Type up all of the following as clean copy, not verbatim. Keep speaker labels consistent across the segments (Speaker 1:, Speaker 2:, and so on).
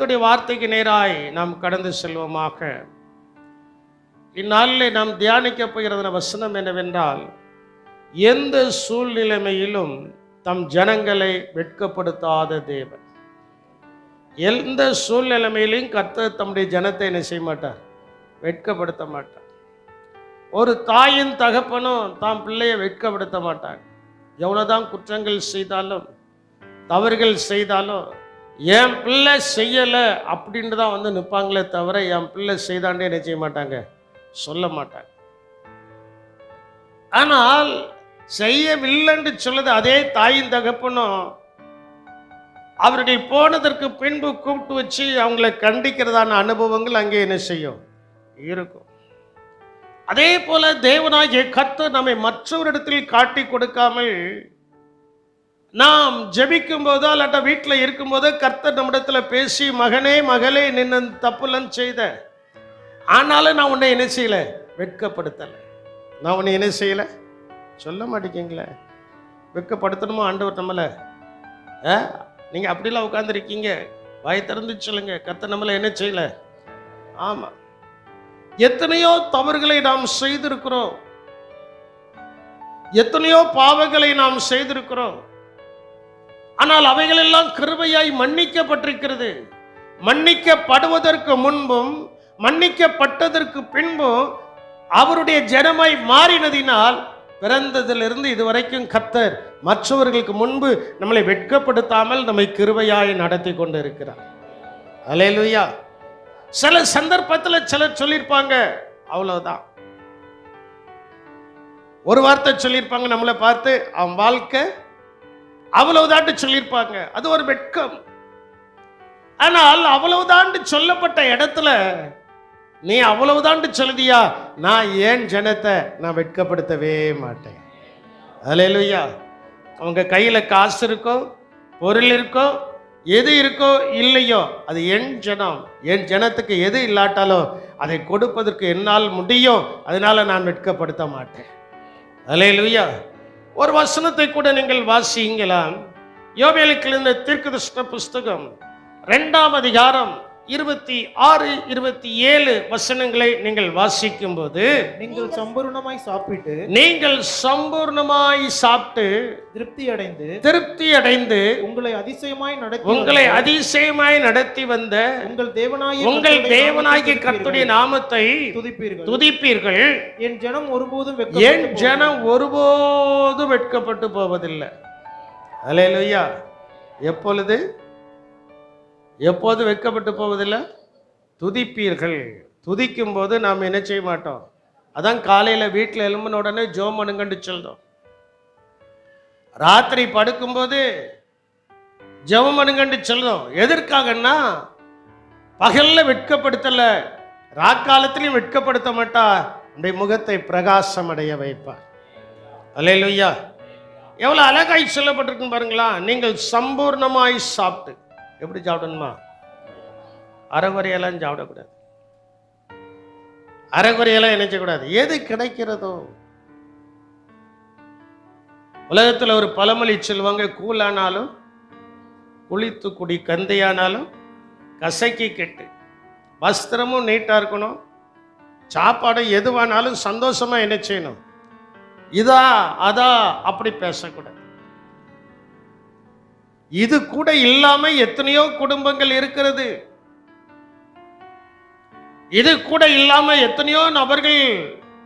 Speaker 1: கர்த்தருடைய வார்த்தைக்கு நேராய் நாம் கடந்து செல்வோமாக. இந்நாளிலே நாம் தியானிக்க போகிற வசனம் என்னவென்றால், எந்த சூழ்நிலைமையிலும் தம் ஜனங்களை வெட்கப்படுத்தாத தேவன். எந்த சூழ்நிலைமையிலும் கர்த்தர் தம்முடைய ஜனத்தை என்ன செய்ய மாட்டார்? வெட்கப்படுத்த மாட்டார். ஒரு தாயின் தகப்பனும் தாம் பிள்ளையை வெட்கப்படுத்த மாட்டார். எவ்வளோதான் குற்றங்கள் செய்தாலும் தவறுகள் செய்தாலும் என் பிள்ளை செய்யலை அப்படின்ட்டு தான் வந்து நிற்பாங்களே தவிர என் பிள்ளை செய்தாண்டே என்ன செய்ய மாட்டாங்க, சொல்ல மாட்டாங்க. ஆனால் செய்யவில்லைன்னு சொல்லுது அதே தாயின் தகப்பனும் அவர்கள் போனதற்கு பின்பு கூப்பிட்டு வச்சு அவங்களை கண்டிக்கிறதான அனுபவங்கள் அங்கே என்ன செய்யும், இருக்கும். அதே போல தேவனாகிய கர்த்தர் நம்மை மற்றவரிடத்தில் காட்டி கொடுக்காமல், நாம் ஜெபிக்கும் போதோ அல்லாட்ட வீட்டில் இருக்கும்போதோ கர்த்தர் நம்மிடத்தில் பேசி, மகனே மகளே நின்று தப்புலன்னு செய்த, ஆனாலும் நான் உன்னை என்ன செய்யலை, வெட்கப்படுத்தலை. நான் உன்னை என்ன செய்யலை சொல்ல மாட்டேங்கிங்களே. வெட்கப்படுத்தணுமோ ஆண்டவர் நம்மளை? நீங்கள் அப்படிலாம் உட்காந்துருக்கீங்க, வாய் திறந்து சொல்லுங்க, கர்த்தர் நம்மளை என்ன செய்யலை? ஆமாம், எத்தனையோ தவறுகளை நாம் செய்திருக்கிறோம், எத்தனையோ பாவங்களை நாம் செய்திருக்கிறோம். ஆனால் அவைகளெல்லாம் கிருபையாய் மன்னிக்கப்பட்டிருக்கிறது. மன்னிக்கப்படுவதற்கு முன்பும் மன்னிக்கப்பட்டதற்கு பின்பும் அவருடைய ஜனமாய் மாறினதினால் பிறந்ததிலிருந்து இதுவரைக்கும் கர்த்தர் மற்றவர்களுக்கு முன்பு நம்மளை வெட்கப்படுத்தாமல் நம்மை கிருபையாய் நடத்தி கொண்டு இருக்கிறார். அல்லேலூயா. சில சந்தர்ப்பத்தில் சிலர் சொல்லியிருப்பாங்க, அவ்வளவுதான், ஒரு வார்த்தை சொல்லியிருப்பாங்க நம்மளை பார்த்து, அவன் வாழ்க்கை அவ்வளவுதான்னு சொல்லியிருப்பாங்க. அது ஒரு வெட்கம். ஆனால் அவ்வளவுதான்னு சொல்லப்பட்ட இடத்துல நீ அவ்வளவுதான்னு சொல்லுதியா, நான் ஏன் ஜனத்தை நான் வெட்கப்படுத்தவே மாட்டேன். அல்லேலூயா. அவங்க கையில் காசு இருக்கோ, பொருள் இருக்கோ, எது இருக்கோ இல்லையோ, அது என் ஜனம். என் ஜனத்துக்கு எது இல்லாட்டாலோ அதை கொடுப்பதற்கு என்னால் முடியும், அதனால நான் வெட்கப்படுத்த மாட்டேன். அல்லேலூயா. ஒரு வசனத்தை கூட நீங்கள் வாசிங்களாம். யோவேலுக்கு எழுதின தீர்க்கதரிசன புஸ்தகம் 2ஆம் அதிகாரம் 26, 27 வசனங்களை நீங்கள் வாசிக்கும் போது,
Speaker 2: நீங்கள் சம்பூர்ணமாய்
Speaker 1: சாப்பிட்டு திருப்தி அடைந்து உங்களை அதிசயமாய் நடத்தி வந்த உங்கள் தேவனாகிய கர்த்தருடைய நாமத்தை துதிப்பீர்கள்.
Speaker 2: என் ஜனம்
Speaker 1: ஒருபோதும் வெட்கப்பட்டு போவதில்லை. அல்லேலூயா. எப்போது வெட்கப்பட்டு போவதில்லை? துதிப்பீர்கள். துதிக்கும் போது நாம் என்ன செய்ய மாட்டோம்? அதான் காலையில் வீட்டில் எழும்பின உடனே ஜெபம் பண்ணுங்கன்னு சொல்றோம். ராத்திரி படுக்கும்போது ஜெபம் பண்ணுங்கன்னு சொல்றோம். எதற்காகன்னா, பகல்ல வெட்கப்படுத்தல, ராக்காலத்திலையும் வெட்கப்படுத்த மாட்டா, நம்முடைய முகத்தை பிரகாசம் அடைய வைப்பார். அல்லேலூயா. எவ்வளவு அழகாய் சொல்லப்பட்டிருக்கு பாருங்களா. நீங்கள் சம்பூர்ணமாய் சாப்பிட்டு, எப்படி சாப்பிடணுமா? அரைகுறையெல்லாம் சாப்பிடக்கூடாது. அரைகுறையெல்லாம் நினைச்சக்கூடாது. எது கிடைக்கிறதோ. உலகத்தில் ஒரு பழமொழி சொல்லுவாங்க, கூழானாலும் குளித்து குடி, கந்தையானாலும் கசக்கி கெட்டு. வஸ்திரமும் நீட்டாக இருக்கணும், சாப்பாடு எதுவானாலும் சந்தோஷமா என்ன செய்யணும். இதா அதா அப்படி பேசக்கூடாது. இது கூட இல்லாம எத்தனையோ குடும்பங்கள் இருக்கிறது. இது கூட இல்லாம எத்தனையோ நபர்கள்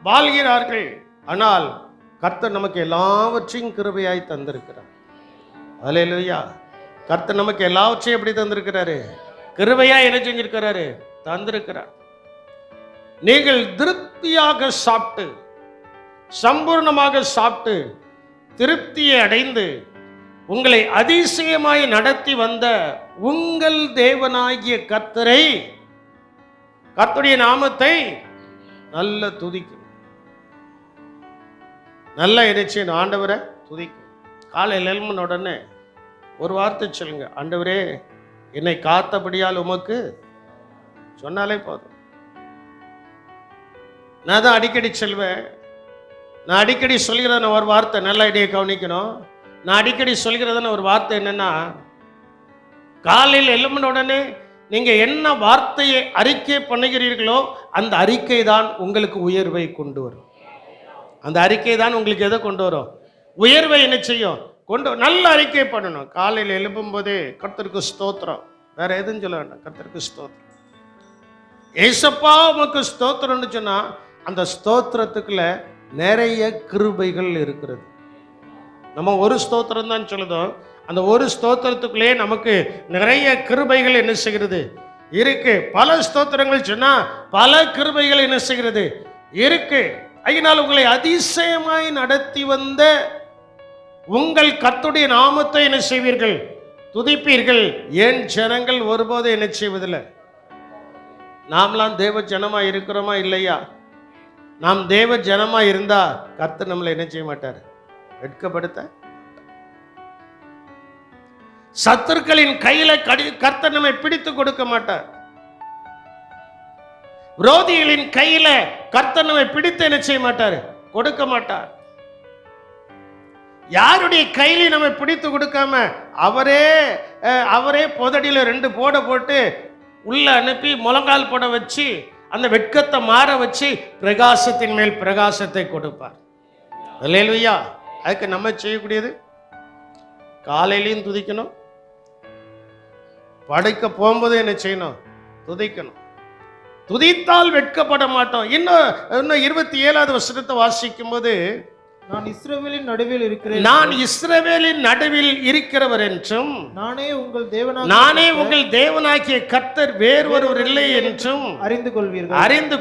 Speaker 1: வாழ்கிறார்கள். ஆனால் கர்த்தர் நமக்கு எல்லாவற்றையும் கிருபையாய் தந்திருக்கிறார். அல்லேலூயா. கர்த்தர் நமக்கு எல்லாவற்றையும் எப்படி தந்திருக்கிறாரு? கிருபையாய் என்ன செஞ்சிருக்கிறாரு? தந்திருக்கிறார். நீங்கள் திருப்தியாக சாப்பிட்டு, சம்பூர்ணமாக சாப்பிட்டு திருப்தியை அடைந்து உங்களை அதிசயமாய் நடத்தி வந்த உங்கள் தேவனாகிய கர்த்தரை, கர்த்தருடைய நாமத்தை நல்ல துதிக்கும். நல்ல இறைச்சி ஆண்டவரை துதிக்கும். காலையில் எழும்பின உடனே ஒரு வார்த்தை சொல்லுங்க, ஆண்டவரே என்னை காத்தபடியால் உமக்கு சொன்னாலே போதும். நான் தான் அடிக்கடி சொல்வேன். நான் அடிக்கடி சொல்கிறத ஒரு வார்த்தை, நல்ல ஐடியா கவனிக்கணும். நான் அடிக்கடி சொல்கிறதுன்னு ஒரு வார்த்தை என்னன்னா, காலையில் எழும்பின உடனே நீங்க என்ன வார்த்தையை அறிக்கை பண்ணுகிறீர்களோ அந்த அறிக்கை தான் உங்களுக்கு உயர்வை கொண்டு வரும். அந்த அறிக்கை தான் உங்களுக்கு எதை கொண்டு வரும்? உயர்வை என்ன செய்யும்? நல்ல அறிக்கை பண்ணணும். காலையில் எழுப்பும் போதே கர்த்தருக்கு ஸ்தோத்திரம், வேற எதுவும் சொல்ல வேண்டாம், கர்த்தருக்கு ஸ்தோத்திரம், ஏசப்பா உமக்கு ஸ்தோத்திரம்னு சொன்னா அந்த ஸ்தோத்திரத்துக்குள்ள நிறைய கிருபைகள் இருக்கிறது. நம்ம ஒரு ஸ்தோத்திரம் தான் சொல்லுதோம், அந்த ஒரு ஸ்தோத்திரத்துக்குள்ளே நமக்கு நிறைய கிருபைகள் என்ன செய்கிறது இருக்கு. பல ஸ்தோத்திரங்கள் சொன்னா பல கிருபைகள் என்ன செய்கிறது இருக்கு. அதனால் உங்களை அதிசயமாய் நடத்தி வந்த உங்கள் கர்த்தருடைய நாமத்தை என்ன செய்வீர்கள்? துதிப்பீர்கள். ஏன் ஜனங்கள் ஒருபோது என்ன செய்வதில்லை? நாம்லாம் தேவ ஜனமா இருக்கிறோமா இல்லையா? நாம் தேவ ஜனமா இருந்தா கர்த்தர் நம்மளை என்ன செய்ய மாட்டார்? வெட்கப்படுத்த. சத்துருக்களின் கையில கர்த்தர் நம்மை பிடித்து கொடுக்க மாட்டார். விரோதிகளின் கையில கர்த்தர் நம்மை பிடித்து என்ன செய்ய மாட்டார்? கொடுக்க மாட்டார். யாருடைய கையில நம்ம பிடித்து கொடுக்காம அவரே புதடியில 2 போட போட்டு உள்ள அனுப்பி முழங்கால் போட வச்சு அந்த வெட்கத்தை மாற வச்சு பிரகாசத்தின் மேல் பிரகாசத்தை கொடுப்பார். அல்லேலூயா. அதுக்கு நம்ம செய்யக்கூடியது காலையிலையும் துதிக்கணும், படைக்க போகும்போது என்ன செய்யணும்? துதிக்கணும். துதித்தால் வெட்கப்பட மாட்டோம். இன்னும் 27வது வசனத்தை வாசிக்கும் போது,
Speaker 2: நான் இஸ்ரவேலின் நடுவில் இருக்கிறேன்,
Speaker 1: நான் இஸ்ரவேலின் நடுவில் இருக்கிறவர் என்றும்
Speaker 2: நானே
Speaker 1: உங்கள் தேவனாகிய கர்த்தர் வேறொருவர் இல்லை என்றும் அறிந்து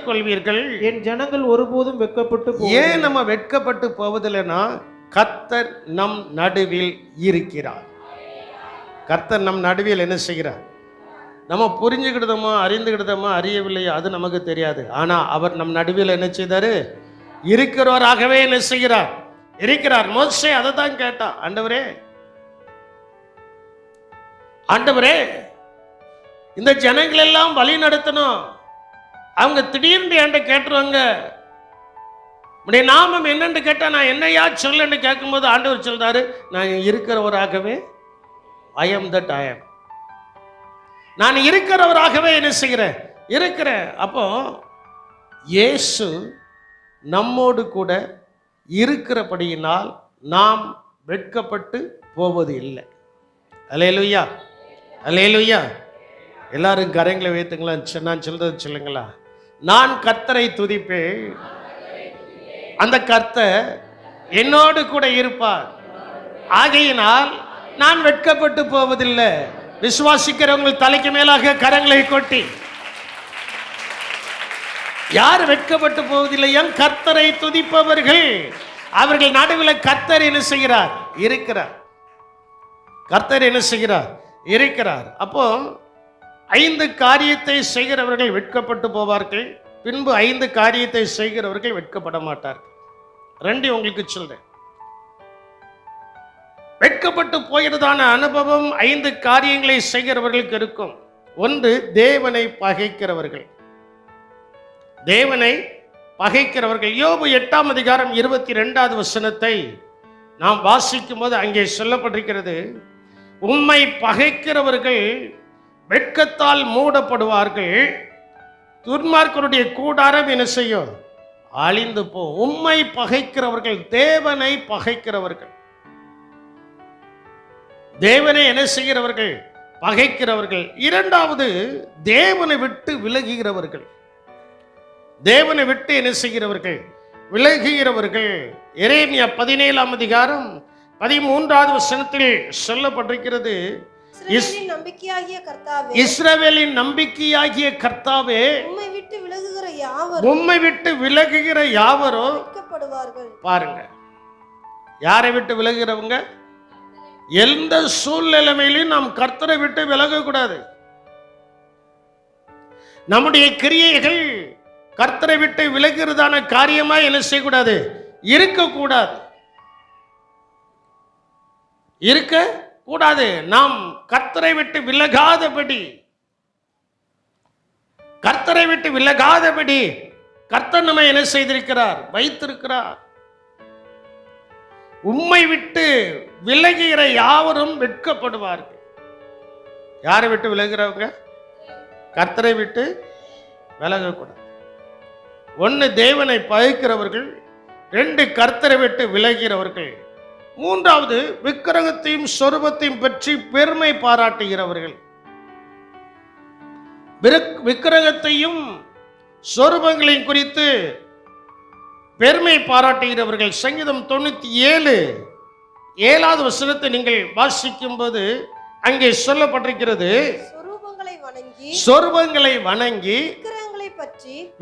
Speaker 1: கொள்வீர்கள்.
Speaker 2: என் ஜனங்கள் ஒருபோதும் வெட்கப்பட்டு
Speaker 1: ஏன் நம்ம வெட்கப்பட்டு போவதில்லைன்னா கர்த்தர் நம் நடுவில் இருக்கிறார். கர்த்தர் நம் நடுவில் என்ன செய்கிறார்? நம்ம புரிஞ்சுக்கிட்டோமோ அறிந்துக்கிட்டோமோ அறியவில்லையோ அது நமக்கு தெரியாது. ஆனா அவர் நம் நடுவில் என்ன செய்தாரு? இருக்கிறவராகவே என்ன செய்கிறார்? இருக்கிறார். மோசே அதை தான் கேட்டான், ஆண்டவரே இந்த ஜனங்கள் எல்லாம் வழி நடத்தணும், அவங்க திடீர்னு என்கிட்ட கேட்டுருவாங்க, உடைய நாமம் என்னன்னு கேட்டா நான் என்னையா சொல்லுன்னு கேட்கும்போது ஆண்டவர் சொல்றாரு, நான் இருக்கிறவராகவே I am that I am. நான் இருக்கிறவராகவே என்ன செய்கிறேன்? இருக்கிறேன். அப்போ இயேசு நம்மோடு கூட இருக்கிறபடியினால் நாம் வெட்கப்பட்டு போவது இல்லை. அல்லேலூயா, அல்லேலூயா. எல்லாரும் கரங்களை வைத்துங்களா? நான் சொல்றது சொல்லுங்களா? நான் கர்த்தரை துதிப்பேன், அந்த கர்த்தர் என்னோடு கூட இருப்பார், ஆகையினால் நான் வெட்கப்பட்டு போவதில்லை. விசுவாசிக்கிறவங்கள் தலைக்கு மேலாக கரங்களை கொட்டி, யார் வெட்கப்பட்டு போவதில்லை? என் கர்த்தரை துதிப்பவர்கள், அவர்கள் நடுவில் கர்த்தர் என்ன செய்கிறார்? இருக்கிறார். கர்த்தர் என்ன செய்கிறார்? இருக்கிறார். அப்போ 5 காரியத்தை செய்கிறவர்கள் வெட்கப்பட்டு போவார்கள், பின்பு 5 காரியத்தை செய்கிறவர்கள் வெட்கப்பட மாட்டார்கள். 2 உங்களுக்கு சொல்றேன். வெட்கப்பட்டு போகிறதான அனுபவம் 5 காரியங்களை செய்கிறவர்களுக்கு இருக்கும். 1, தேவனை பகைக்கிறவர்கள். தேவனை பகைக்கிறவர்கள். யோபு 8ஆம் அதிகாரம் 22வது வசனத்தை நாம் வாசிக்கும் போது அங்கே சொல்லப்பட்டிருக்கிறது, உம்மை பகைக்கிறவர்கள் வெட்கத்தால் மூடப்படுவார்கள், துன்மார்க்கருடைய கூடாரம் என்ன செய்யும்? அழிந்து போ. உம்மை பகைக்கிறவர்கள், தேவனை பகைக்கிறவர்கள், தேவனை என்ன செய்கிறவர்கள்? பகைக்கிறவர்கள். 2வது, தேவனை விட்டு விலகுகிறவர்கள். தேவனை விட்டு என்ன செய்கிறவர்கள்? விலகுகிறவர்கள். எரேமியா 17ஆம் அதிகாரம் 13வது வசனத்தில் சொல்லப்பட்டிருக்கிறது, இஸ்ரவேலின் நம்பிக்கையாகிய கர்த்தாவே, உம்மை விட்டு விலகுகிற யாவரோ வெட்கப்படுவார்கள். பாருங்க, யாரை விட்டு விலகுகிறவங்க? எந்த சூழ்நிலைமையிலும் நாம் கர்த்தரை விட்டு விலகக்கூடாது. நம்முடைய கிரியைகள் கர்த்தரை விட்டு விலகிறதான காரியமா என்ன செய்யக்கூடாது? இருக்கக்கூடாது, இருக்கக்கூடாது. நாம் கர்த்தரை விட்டு விலகாதபடி, கர்த்தரை விட்டு விலகாதபடி கர்த்தர் நம்மை என்ன செய்திருக்கிறார்? வைத்திருக்கிறார். உம்மை விட்டு விலகுகிற யாவரும் வெட்கப்படுவார்கள். யாரை விட்டு விலகுறவங்க? கர்த்தரை விட்டு விலகக்கூடாது. ஒன்று தேவனை பகைக்கிறவர்கள், ரெண்டு கர்த்தரை விட்டு விலகிறவர்கள், மூன்றாவது விக்கிரகத்தையும் சொரூபத்தையும் பற்றி பெருமை பாராட்டுகிறவர்கள். விக்கிரகத்தையும் சொரூபங்களையும் குறித்து பெருமை பாராட்டுகிறவர்கள். சங்கீதம் 97:7 வசனத்தை நீங்கள் வாசிக்கும் போது அங்கே சொல்லப்பட்டிருக்கிறது, சொரூபங்களை வணங்கி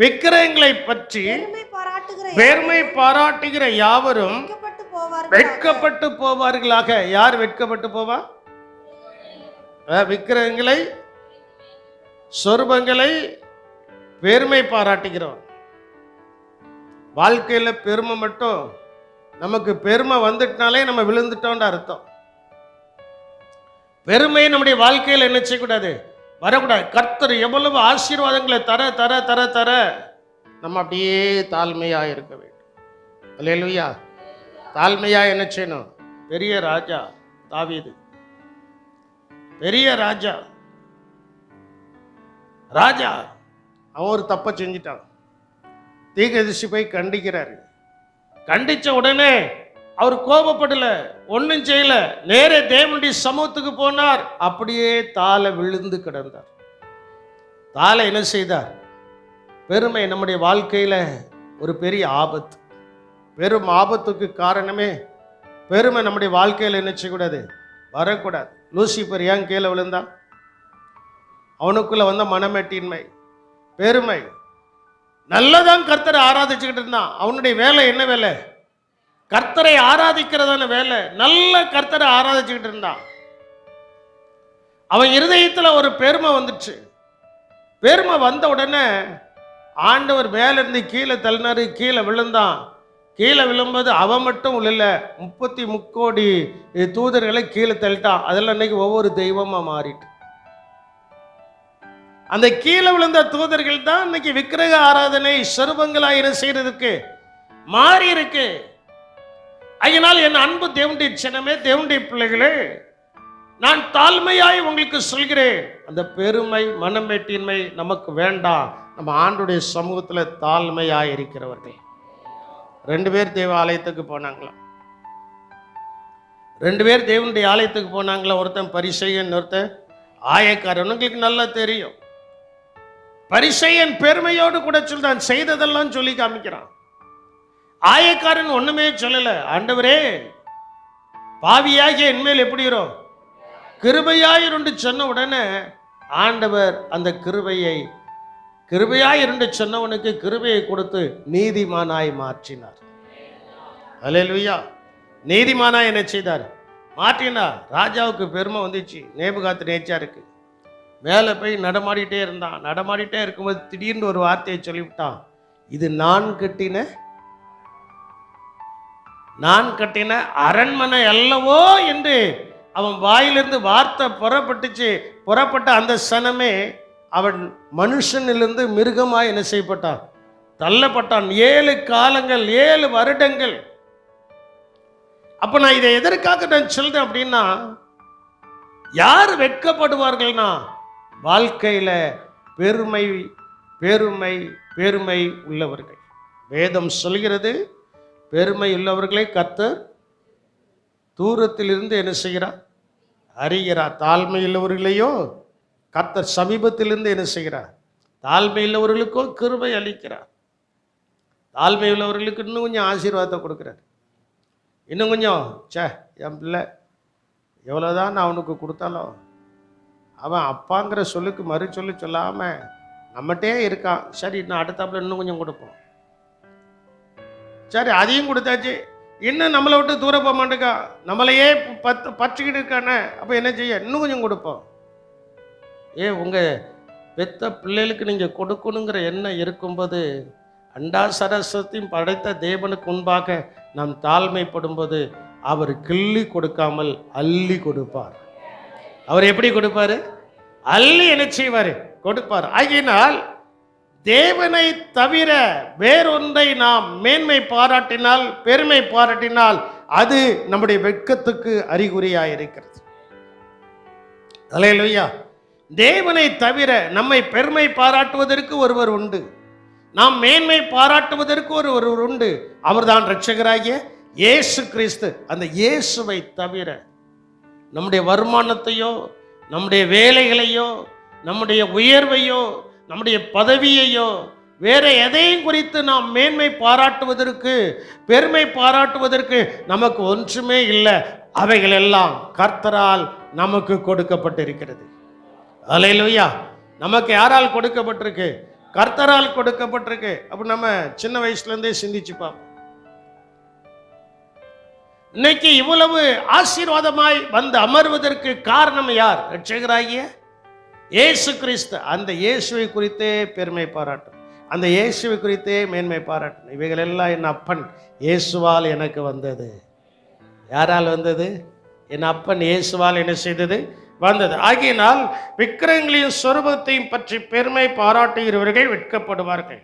Speaker 1: விக்கிரகங்களை பற்றி பெருமை பாராட்டுகிற யாவரும் வெட்கப்பட்டு போவார்களாக. யார் வெட்கப்பட்டு போவா? விக்கிரகங்களை சொரூபங்களை பெருமை பாராட்டுகிறோம். வாழ்க்கையில பெருமை மட்டும், நமக்கு பெருமை வந்துட்டனாலே நம்ம விழுந்துட்டோம்னு அர்த்தம். பெருமை நம்முடைய வாழ்க்கையில் என்ன செய்யக்கூடாது? வரக்கூடாது. கர்த்தர் எவ்வளவு ஆசீர்வாதங்களை தர தர தர தர நம்ம அப்படியே தாழ்மையா இருக்க வேண்டும். அல்லேலூயா. தாழ்மையா என்ன செய்யணும்? பெரிய ராஜா தாவீது, பெரிய ராஜா ராஜா அவன் ஒரு தப்பை செஞ்சிட்டான். தீர்க்கதரிசி போய் கண்டிக்கிறாரு. கண்டிச்ச உடனே அவர் கோபப்படல, ஒன்றும் செய்யல, நேரே தேவனுடைய சமூகத்துக்கு போனார். அப்படியே தாளை விழுந்து கிடந்தார். தாளை என்ன செய்தார்? பெருமை நம்முடைய வாழ்க்கையில ஒரு பெரிய ஆபத்து. பெரும் ஆபத்துக்கு காரணமே பெருமை. நம்முடைய வாழ்க்கையில் என்ன செய்யக்கூடாது? வரக்கூடாது. லூசிபர் ஏன் கீழே விழுந்தான்? அவனுக்குள்ள வந்த மனமேட்டின்மை, பெருமை. நல்லதான் கர்த்தரை ஆராதிச்சுக்கிட்டு இருந்தான். அவனுடைய வேலை என்ன வேலை? கர்த்தரை ஆராதிக்கிறதான வேலை. நல்ல கர்த்தரை ஆராதிச்சுக்கிட்டு இருந்தான். அவன் இருதயத்தில் ஒரு பெருமை வந்துச்சு. பெருமை வந்த உடனே ஆண்டவர் மேல இருந்து கீழே தள்ளினாரு. கீழே விழுந்தான். கீழே விழும்போது அவன் மட்டும் இல்ல, 33 கோடி தூதர்களை கீழே தள்ளிட்டான். அதெல்லாம் இன்னைக்கு ஒவ்வொரு தெய்வமா மாறிட்டு, அந்த கீழே விழுந்த தூதர்கள் தான் இன்னைக்கு விக்கிரக ஆராதனை சொரூபங்களாயிரம் செய்யறதுக்கு மாறி இருக்கு. அதனால் என் அன்பு தேவனுடைய ஜனமே, தேவனுடைய பிள்ளைகளே, நான் தாழ்மையாய் உங்களுக்கு சொல்கிறேன், அந்த பெருமை மனமேட்டின்மை நமக்கு வேண்டாம். நம்ம ஆண்டுடைய சமூகத்தில் தாழ்மையாய் இருக்கிறவர்கள். 2 பேர் தேவ ஆலயத்துக்கு போனாங்களாம். 2 பேர் தேவனுடைய ஆலயத்துக்கு போனாங்களா. ஒருத்தன் பரிசேயன், ஒருத்தன் ஆயக்காரன். உங்களுக்கு நல்லா தெரியும். பரிசேயன் பெருமையோடு கூட சொல்றான், செய்ததெல்லாம் சொல்லி காமிக்கிறான். ஆயக்காரன் ஒண்ணுமே சொல்லல. ஆண்டவரே, பாவியாகிய என்மேல் எப்படி வரும்? கிருபையாயிருந்து சொன்ன உடனே ஆண்டவர் அந்த கிருபையாயிருந்து சொன்னவனுக்கு கிருபையை கொடுத்து நீதிமானாய் மாற்றினார். அல்லேலூயா. நீதிமானாய் என்ன செய்தார்? மாற்றினார். ராஜாவுக்கு பெருமை வந்துச்சு. நேபுகாத்நேச்சாருக்கு மேலே போய் நடமாடிட்டே இருந்தான். நடமாடிட்டே இருக்கும்போது திடீர்னு ஒரு வார்த்தையை சொல்லிவிட்டான், இது நான் கட்டின அரண்மனை அல்லவோ என்று அவன் வாயிலிருந்து வார்த்தை புறப்பட்ட அந்த சனமே அவன் மனுஷனிலிருந்து மிருகமாய் என்ன செய்யப்பட்டான்? தள்ளப்பட்டான். 7 காலங்கள், 7 வருடங்கள். அப்ப நான் இதை எதற்காக நான் சொல்றேன் அப்படின்னா, யார் வெட்கப்படுவார்கள்னா வாழ்க்கையில பெருமை பெருமை பெருமை உள்ளவர்கள். வேதம் சொல்கிறது, பெருமை உள்ளவர்களை கர்த்தர் தூரத்திலிருந்து என்ன செய்கிறார்? அறிகிறார். தாழ்மை உள்ளவர்களையோ கர்த்தர் சமீபத்திலிருந்து என்ன செய்கிறார்? தாழ்மை உள்ளவர்களுக்கோ கிருபை அளிக்கிறார். தாழ்மை உள்ளவர்களுக்கு இன்னும் கொஞ்சம் ஆசீர்வாதத்தை கொடுக்குறார். இன்னும் கொஞ்சம், என் பிள்ளை எவ்வளோதான் நான் அவனுக்கு கொடுத்தாலும் அவன் அப்பாங்கிற சொல்லுக்கு மறு சொல்லி சொல்லாமல் நம்மகிட்டே இருக்கான். சரி, இன்னும் அடுத்தாப்புல இன்னும் கொஞ்சம் கொடுப்போம். சரி, அதையும் கொடுத்தாச்சு, இன்னும் நம்மளை விட்டு தூர போக மாட்டேக்கா, நம்மளையே பற்றிக்கிட்டு இருக்கானே, அப்போ என்ன செய்ய? இன்னும் கொஞ்சம் கொடுப்போம். உங்கள் பெத்த பிள்ளைகளுக்கு நீங்கள் கொடுக்கணுங்கிற எண்ணம் இருக்கும்போது, அண்டா சரஸ்வத்தையும் படைத்த தேவனுக்கு முன்பாக நாம் தாழ்மைப்படும்போது அவர் கிள்ளி கொடுக்காமல் அள்ளி கொடுப்பார். அவர் எப்படி கொடுப்பாரு? அள்ளி என்ன செய்வார்? கொடுப்பார். ஆகினால் தேவனை தவிர வேறொன்றை நாம் மேன்மை பாராட்டினால், பெருமை பாராட்டினால் அது நம்முடைய வெட்கத்துக்கு அறிகுறியாக இருக்கிறது. அல்லேலூயா. தேவனை தவிர நம்மை பெருமை பாராட்டுவதற்கு ஒருவர் உண்டு, நாம் மேன்மை பாராட்டுவதற்கு ஒருவர் உண்டு. அவர்தான் இரட்சகராகிய இயேசு கிறிஸ்து. அந்த இயேசுவை தவிர நம்முடைய வருமானத்தையோ, நம்முடைய வேலைகளையோ, நம்முடைய உயர்வையோ, நம்முடைய பதவியையோ, வேற எதையும் குறித்து நாம் மேன்மை பாராட்டுவதற்கு, பெருமை பாராட்டுவதற்கு நமக்கு ஒன்றுமே இல்லை. அவைகள் எல்லாம் கர்த்தரால் நமக்கு கொடுக்கப்பட்டிருக்கிறது. அல்லேலூயா. நமக்கு யாரால் கொடுக்கப்பட்டிருக்கு? கர்த்தரால் கொடுக்கப்பட்டிருக்கு. அப்ப நம்ம சின்ன வயசுல இருந்தே சிந்திச்சு பார்ப்போம். இன்னைக்கு இவ்வளவு ஆசீர்வாதமாய் வந்து அமர்வதற்கு காரணம் யார்? இரட்சகராகிய இயேசு கிறிஸ்து. அந்த இயேசுவை குறித்தே பெருமை பாராட்டும், அந்த இயேசுவை குறித்தே மேன்மை பாராட்டும். இவைகள் எல்லாம் என் அப்பன் இயேசுவால் எனக்கு வந்தது. யாரால் வந்தது? என் அப்பன் இயேசுவால் என்ன செய்தது? வந்தது. ஆகையினால் விக்கிரகங்களையும் சொரூபத்தையும் பற்றி பெருமை பாராட்டுகிறவர்கள் வெட்கப்படுவார்கள்.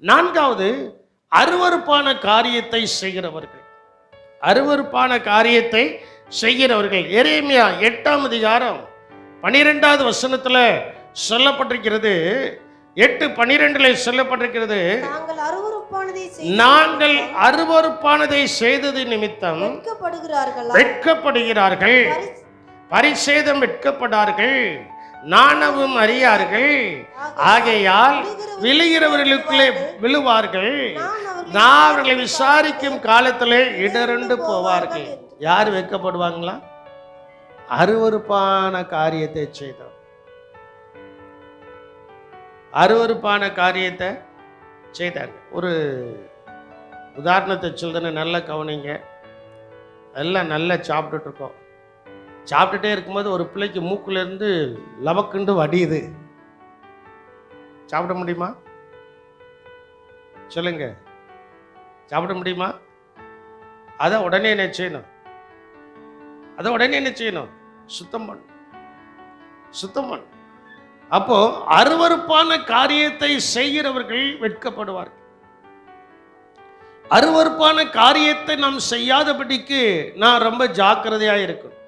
Speaker 1: நான்காவது, அருவருப்பான காரியத்தை செய்கிறவர்கள். அருவருப்பான காரியத்தை செய்கிறவர்கள். எரேமியா 8ஆம் அதிகாரம் 12வது வசனத்துல சொல்லப்பட்டிருக்கிறது. 8:12 சொல்லப்பட்டிருக்கிறது, நாங்கள் அருவருப்பானதை செய்தது நிமித்தம் வெட்கப்படுகிறார்கள், பரிசேதம் வெட்கப்படார்கள், நாணவும் அறியார்கள். ஆகையால் விழுகிறவர்களுக்குள்ளே விழுவார்கள், நான் அவர்களை விசாரிக்கும் காலத்திலே இடருண்டு போவார்கள். யார் வெட்கப்படுவாங்களா? அருவருப்பான காரியத்தை செய்தோம். அருவருப்பான காரியத்தை செய்தாங்க. ஒரு உதாரணத்தை சொல்றேன்னு நல்ல கவனிங்க. எல்லாம் நல்லா சாப்பிட்டுட்டு இருக்கோம். சாப்பிட்டுட்டே இருக்கும்போது ஒரு பிள்ளைக்கு மூக்குலேருந்து லவக்குண்டு வடியுது. சாப்பிட முடியுமா? சொல்லுங்க, சாப்பிட முடியுமா? அதை உடனே என்ன செய்யணும்? அதை உடனே என்ன செய்யணும்? சுத்தம் பண்ணு, சுத்தம் பண்ணு. அப்போ அருவருப்பான காரியத்தை செய்கிறவர்கள் வெட்கப்படுவார்கள். அருவருப்பான காரியத்தை நாம் செய்யாதபடிக்கு நான் ரொம்ப ஜாக்கிரதையா இருக்கணும்.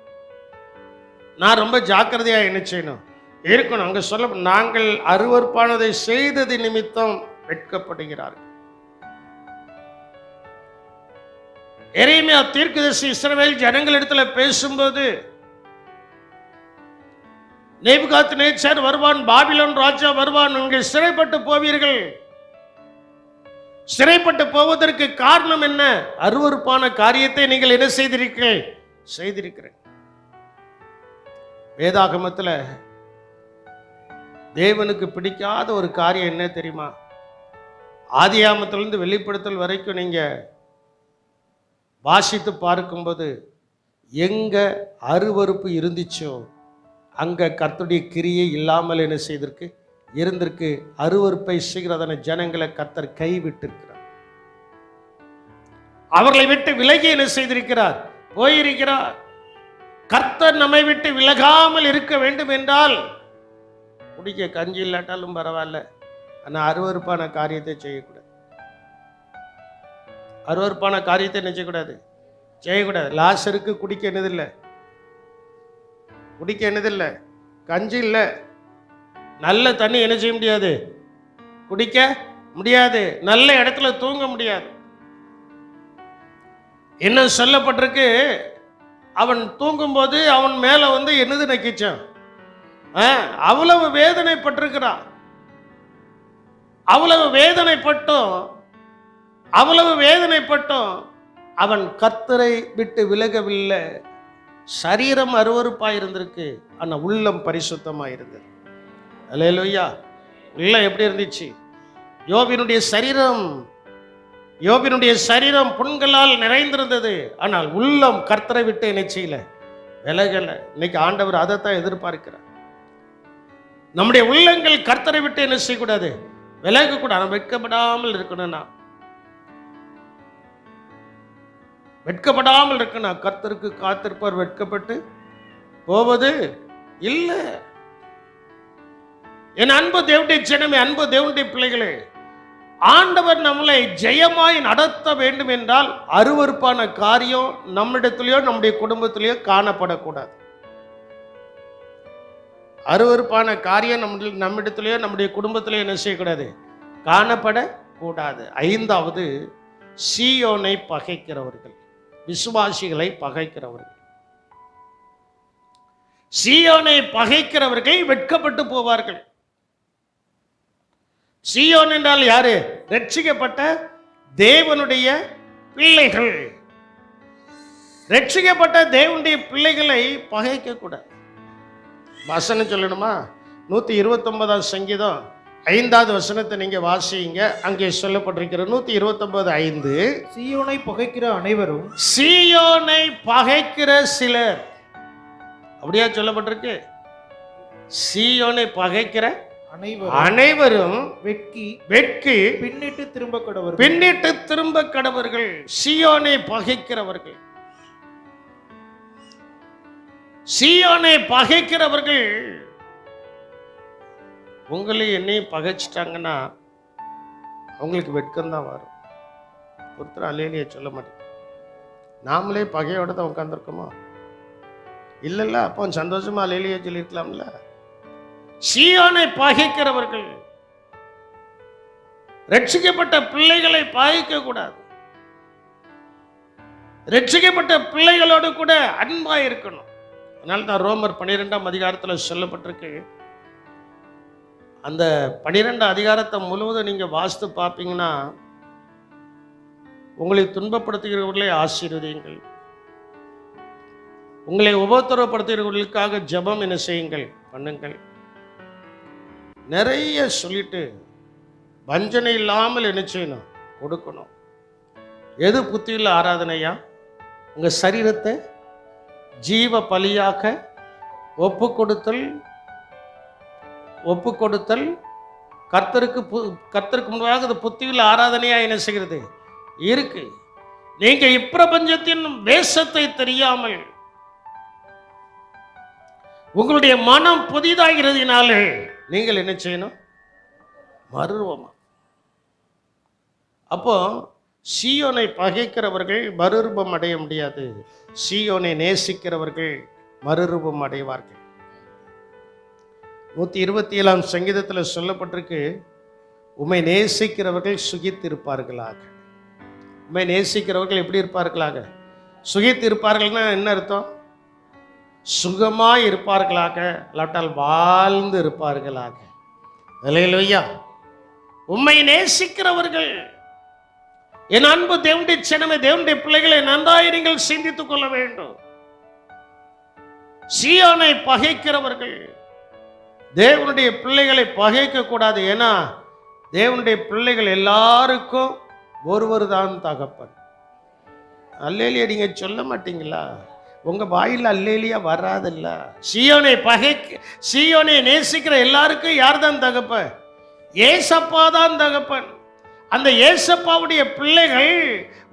Speaker 1: நான் ரொம்ப ஜாக்கிரதையா என்ன செய்யணும்? இருக்கணும். அங்க சொல்ல, நாங்கள் அருவருப்பானதை செய்தது நிமித்தம் வெட்கப்படுகிறார்கள். எரேமியா தீர்க்கதரிசி இஸ்ரவேல் ஜனங்களிடத்துல பேசும்போது, நேபுகாத்நேச்சார் வருவான், பாபிலோன் ராஜா வருவான், நீங்கள் சிறைப்பட்டு போவீர்கள். சிறைப்பட்டு போவதற்கு காரணம் என்ன? அருவருப்பான காரியத்தை நீங்கள் என்ன செய்திருக்கிறீர்கள்? செய்திருக்கிறேன். வேதாகமத்தில் தேவனுக்கு பிடிக்காத ஒரு காரியம் என்ன தெரியுமா? ஆதியாகமத்திலிருந்து வெளிப்படுத்தல் வரைக்கும் நீங்க வாசித்து பார்க்கும்போது, எங்க அருவருப்பு இருந்துச்சோ அங்க கர்த்தருடைய கிரியை இல்லாமல் என்ன செய்திருக்கு? இருந்திருக்கு. அருவருப்பை செய்கிறதான ஜனங்களை கர்த்தர் கைவிட்டிருக்கிறார். அவர்களை விட்டு விலகி என்ன செய்திருக்கிறார்? போயிருக்கிறார். கர்த்தர் நம்மை விட்டு விலகாமல் இருக்க வேண்டும் என்றால், குடிக்க கஞ்சி இல்லாட்டாலும் பரவாயில்ல, ஆனால் அருவருப்பான காரியத்தை செய்யக்கூடாது. அருவருப்பான காரியத்தை என்ன செய்யக்கூடாது? செய்யக்கூடாது. லாசருக்கு குடிக்க என்னதில்லை, குடிக்க என்னதில்லை, கஞ்சி இல்லை, நல்ல தண்ணி என்ன செய்ய முடியாது? குடிக்க முடியாது. நல்ல இடத்துல தூங்க முடியாது. என்ன சொல்லப்பட்டிருக்கு? அவன் தூங்கும்போது அவன் மேல வந்து என்னது நக்கிச்சான்? அவ்வளவு வேதனைப்பட்டிருக்கிறான். அவ்வளவு வேதனைப்பட்டும் அவன் கர்த்தரை விட்டு விலகவில்லை. சரீரம் அருவருப்பாக இருந்திருக்கு, ஆனால் உள்ளம் பரிசுத்தமாக இருந்தது. அல்லேலூயா. உள்ளம் எப்படி இருந்துச்சு? யோபினுடைய சரீரம் புண்களால் நிறைந்திருந்தது, ஆனால் உள்ளம் கர்த்தரை விட்டு என்ன செய்யல? விலகல. இன்னைக்கு ஆண்டவர் அதைத்தான் எதிர்பார்க்கிறார். நம்முடைய உள்ளங்கள் கர்த்தரை விட்டு என்ன செய்யக்கூடாது? விலகக்கூடாது. வெட்கப்படாமல் இருக்கணும்னா, வெட்கப்படாமல் இருக்கணும். கர்த்தருக்கு காத்திருப்பார், வெட்கப்பட்டு போவது இல்லை. என் அன்பு தேவனுடைய ஜனமே, அன்பு தேவனுடைய பிள்ளைகளே, ஆண்டவர் நம்மளை ஜெயமாய் நடத்த வேண்டும் என்றால் அருவருப்பான காரியம் நம்மிடத்திலேயோ நம்முடைய குடும்பத்திலேயோ காணப்படக்கூடாது. அருவருப்பான காரியம் நம்மிடத்திலேயோ நம்முடைய குடும்பத்திலேயோ என்ன செய்யக்கூடாது, காணப்படக்கூடாது. ஐந்தாவது, சீயோனை பகைக்கிறவர்கள், விசுவாசிகளை பகைக்கிறவர்கள். சீயோனை பகைக்கிறவர்கள் வெட்கப்பட்டு போவார்கள். சீயோன் என்றால் யாரு? ரட்சிக்கப்பட்ட தேவனுடைய பிள்ளைகள். ரட்சிக்கப்பட்ட தேவனுடைய பிள்ளைகளை பகைக்க கூடாது. வசனம் சொல்லணுமா? 129 சங்கீதம் 5வது வசனத்தை நீங்க வாசிங்க. அங்கே சொல்லப்பட்டிருக்கிற 129:5,
Speaker 2: சீயோனை பகைக்கிற அனைவரும்,
Speaker 1: சீயோனை பகைக்கிற சிலர். அப்படியா சொல்லப்பட்டிருக்கு? சீயோனை பகைக்கிற அனைவரும் வெட்கி
Speaker 2: பின்னிட்டு
Speaker 1: திரும்ப கடவர்கள். சீயோனை பகைக்கிறவர்கள், சீயோனை பகைக்கிறவர்கள் உங்களை என்னையும் பகைச்சிட்டாங்கன்னா அவங்களுக்கு வெட்கம்தான் வரும். ஒருத்தர் அல்லேலியா சொல்ல மாட்டேன். நாமளே பகையோட தான் உட்காந்துருக்கோமா? இல்லைல்ல, அப்போ சந்தோஷமா அல்லேலியா சொல்லியிருக்கலாம்ல. சீயோனை பகைக்கிறவர்கள், ரட்சிக்கப்பட்ட பிள்ளைகளை பகைக்க கூடாது. ரட்சிக்கப்பட்ட பிள்ளைகளோடு கூட அன்பா இருக்கணும். அதனால தான் ரோமர் 12ஆம் அதிகாரத்தில் சொல்லப்பட்டிருக்கு. அந்த 12 அதிகாரத்தை முழுவதும் நீங்க வாசித்து பார்ப்பீங்கன்னா, உங்களை துன்பப்படுத்துகிறவர்களை ஆசீர்வதியுங்கள், உங்களை உபத்திரவப்படுத்துகிறவர்களுக்காக ஜெபம் என்ன செய்யுங்கள், பண்ணுங்கள். நிறைய சொல்லிட்டு வஞ்சனை இல்லாமல் என்ன செய்யணும், கொடுக்கணும். எது புத்தியுள்ள ஆராதனையா? உங்க சரீரத்தை ஜீவ பலியாக ஒப்பு கொடுத்தல் கர்த்தருக்கு முன்பாக அது புத்தியுள்ள ஆராதனையா என்ன செய்கிறது இருக்கு. நீங்க இப்பிரபஞ்சத்தின் வேஷத்தை தெரியாமல் உங்களுடைய மனம் புதிதாகிறதுனாலே நீங்கள் என்ன செய்யணும், மறுரூபமா. அப்போ சீயோனை பகைக்கிறவர்கள் மறுரூபம் அடைய முடியாது. சீயோனை நேசிக்கிறவர்கள் மறுரூபம் அடைவார்கள். 127ஆம் சங்கீதத்தில் சொல்லப்பட்டிருக்கு, உம்மை நேசிக்கிறவர்கள் சுகித்திருப்பார்களாக. உம்மை நேசிக்கிறவர்கள் எப்படி இருப்பார்களாக? சுகித்திருப்பார்கள்னா என்ன அர்த்தம்? சுகமாய் இருப்பார்களாக, இல்லாட்டால் வாழ்ந்து இருப்பார்களாக. அல்லேலூயா. உம்மை நேசிக்கிறவர்கள், என் அன்பு தேவனுடைய ஜனமே, தேவனுடைய பிள்ளைகளை நன்றாய் நீங்கள் சிந்தித்துக் கொள்ள வேண்டும். சீயோனை பகைக்கிறவர்கள் தேவனுடைய பிள்ளைகளை பகைக்க கூடாது. ஏன்னா தேவனுடைய பிள்ளைகள் எல்லாருக்கும் ஒருவர் தான் தகப்பன். அல்லேலியா நீங்க சொல்ல மாட்டீங்களா? உங்க வாயில் அல்லேலியா வராதில்ல. சீயோனை நேசிக்கிற எல்லாருக்கும் யார் தான் தகப்பன்? ஏசப்பா தான் தகப்பன். அந்த ஏசப்பாவுடைய பிள்ளைகள்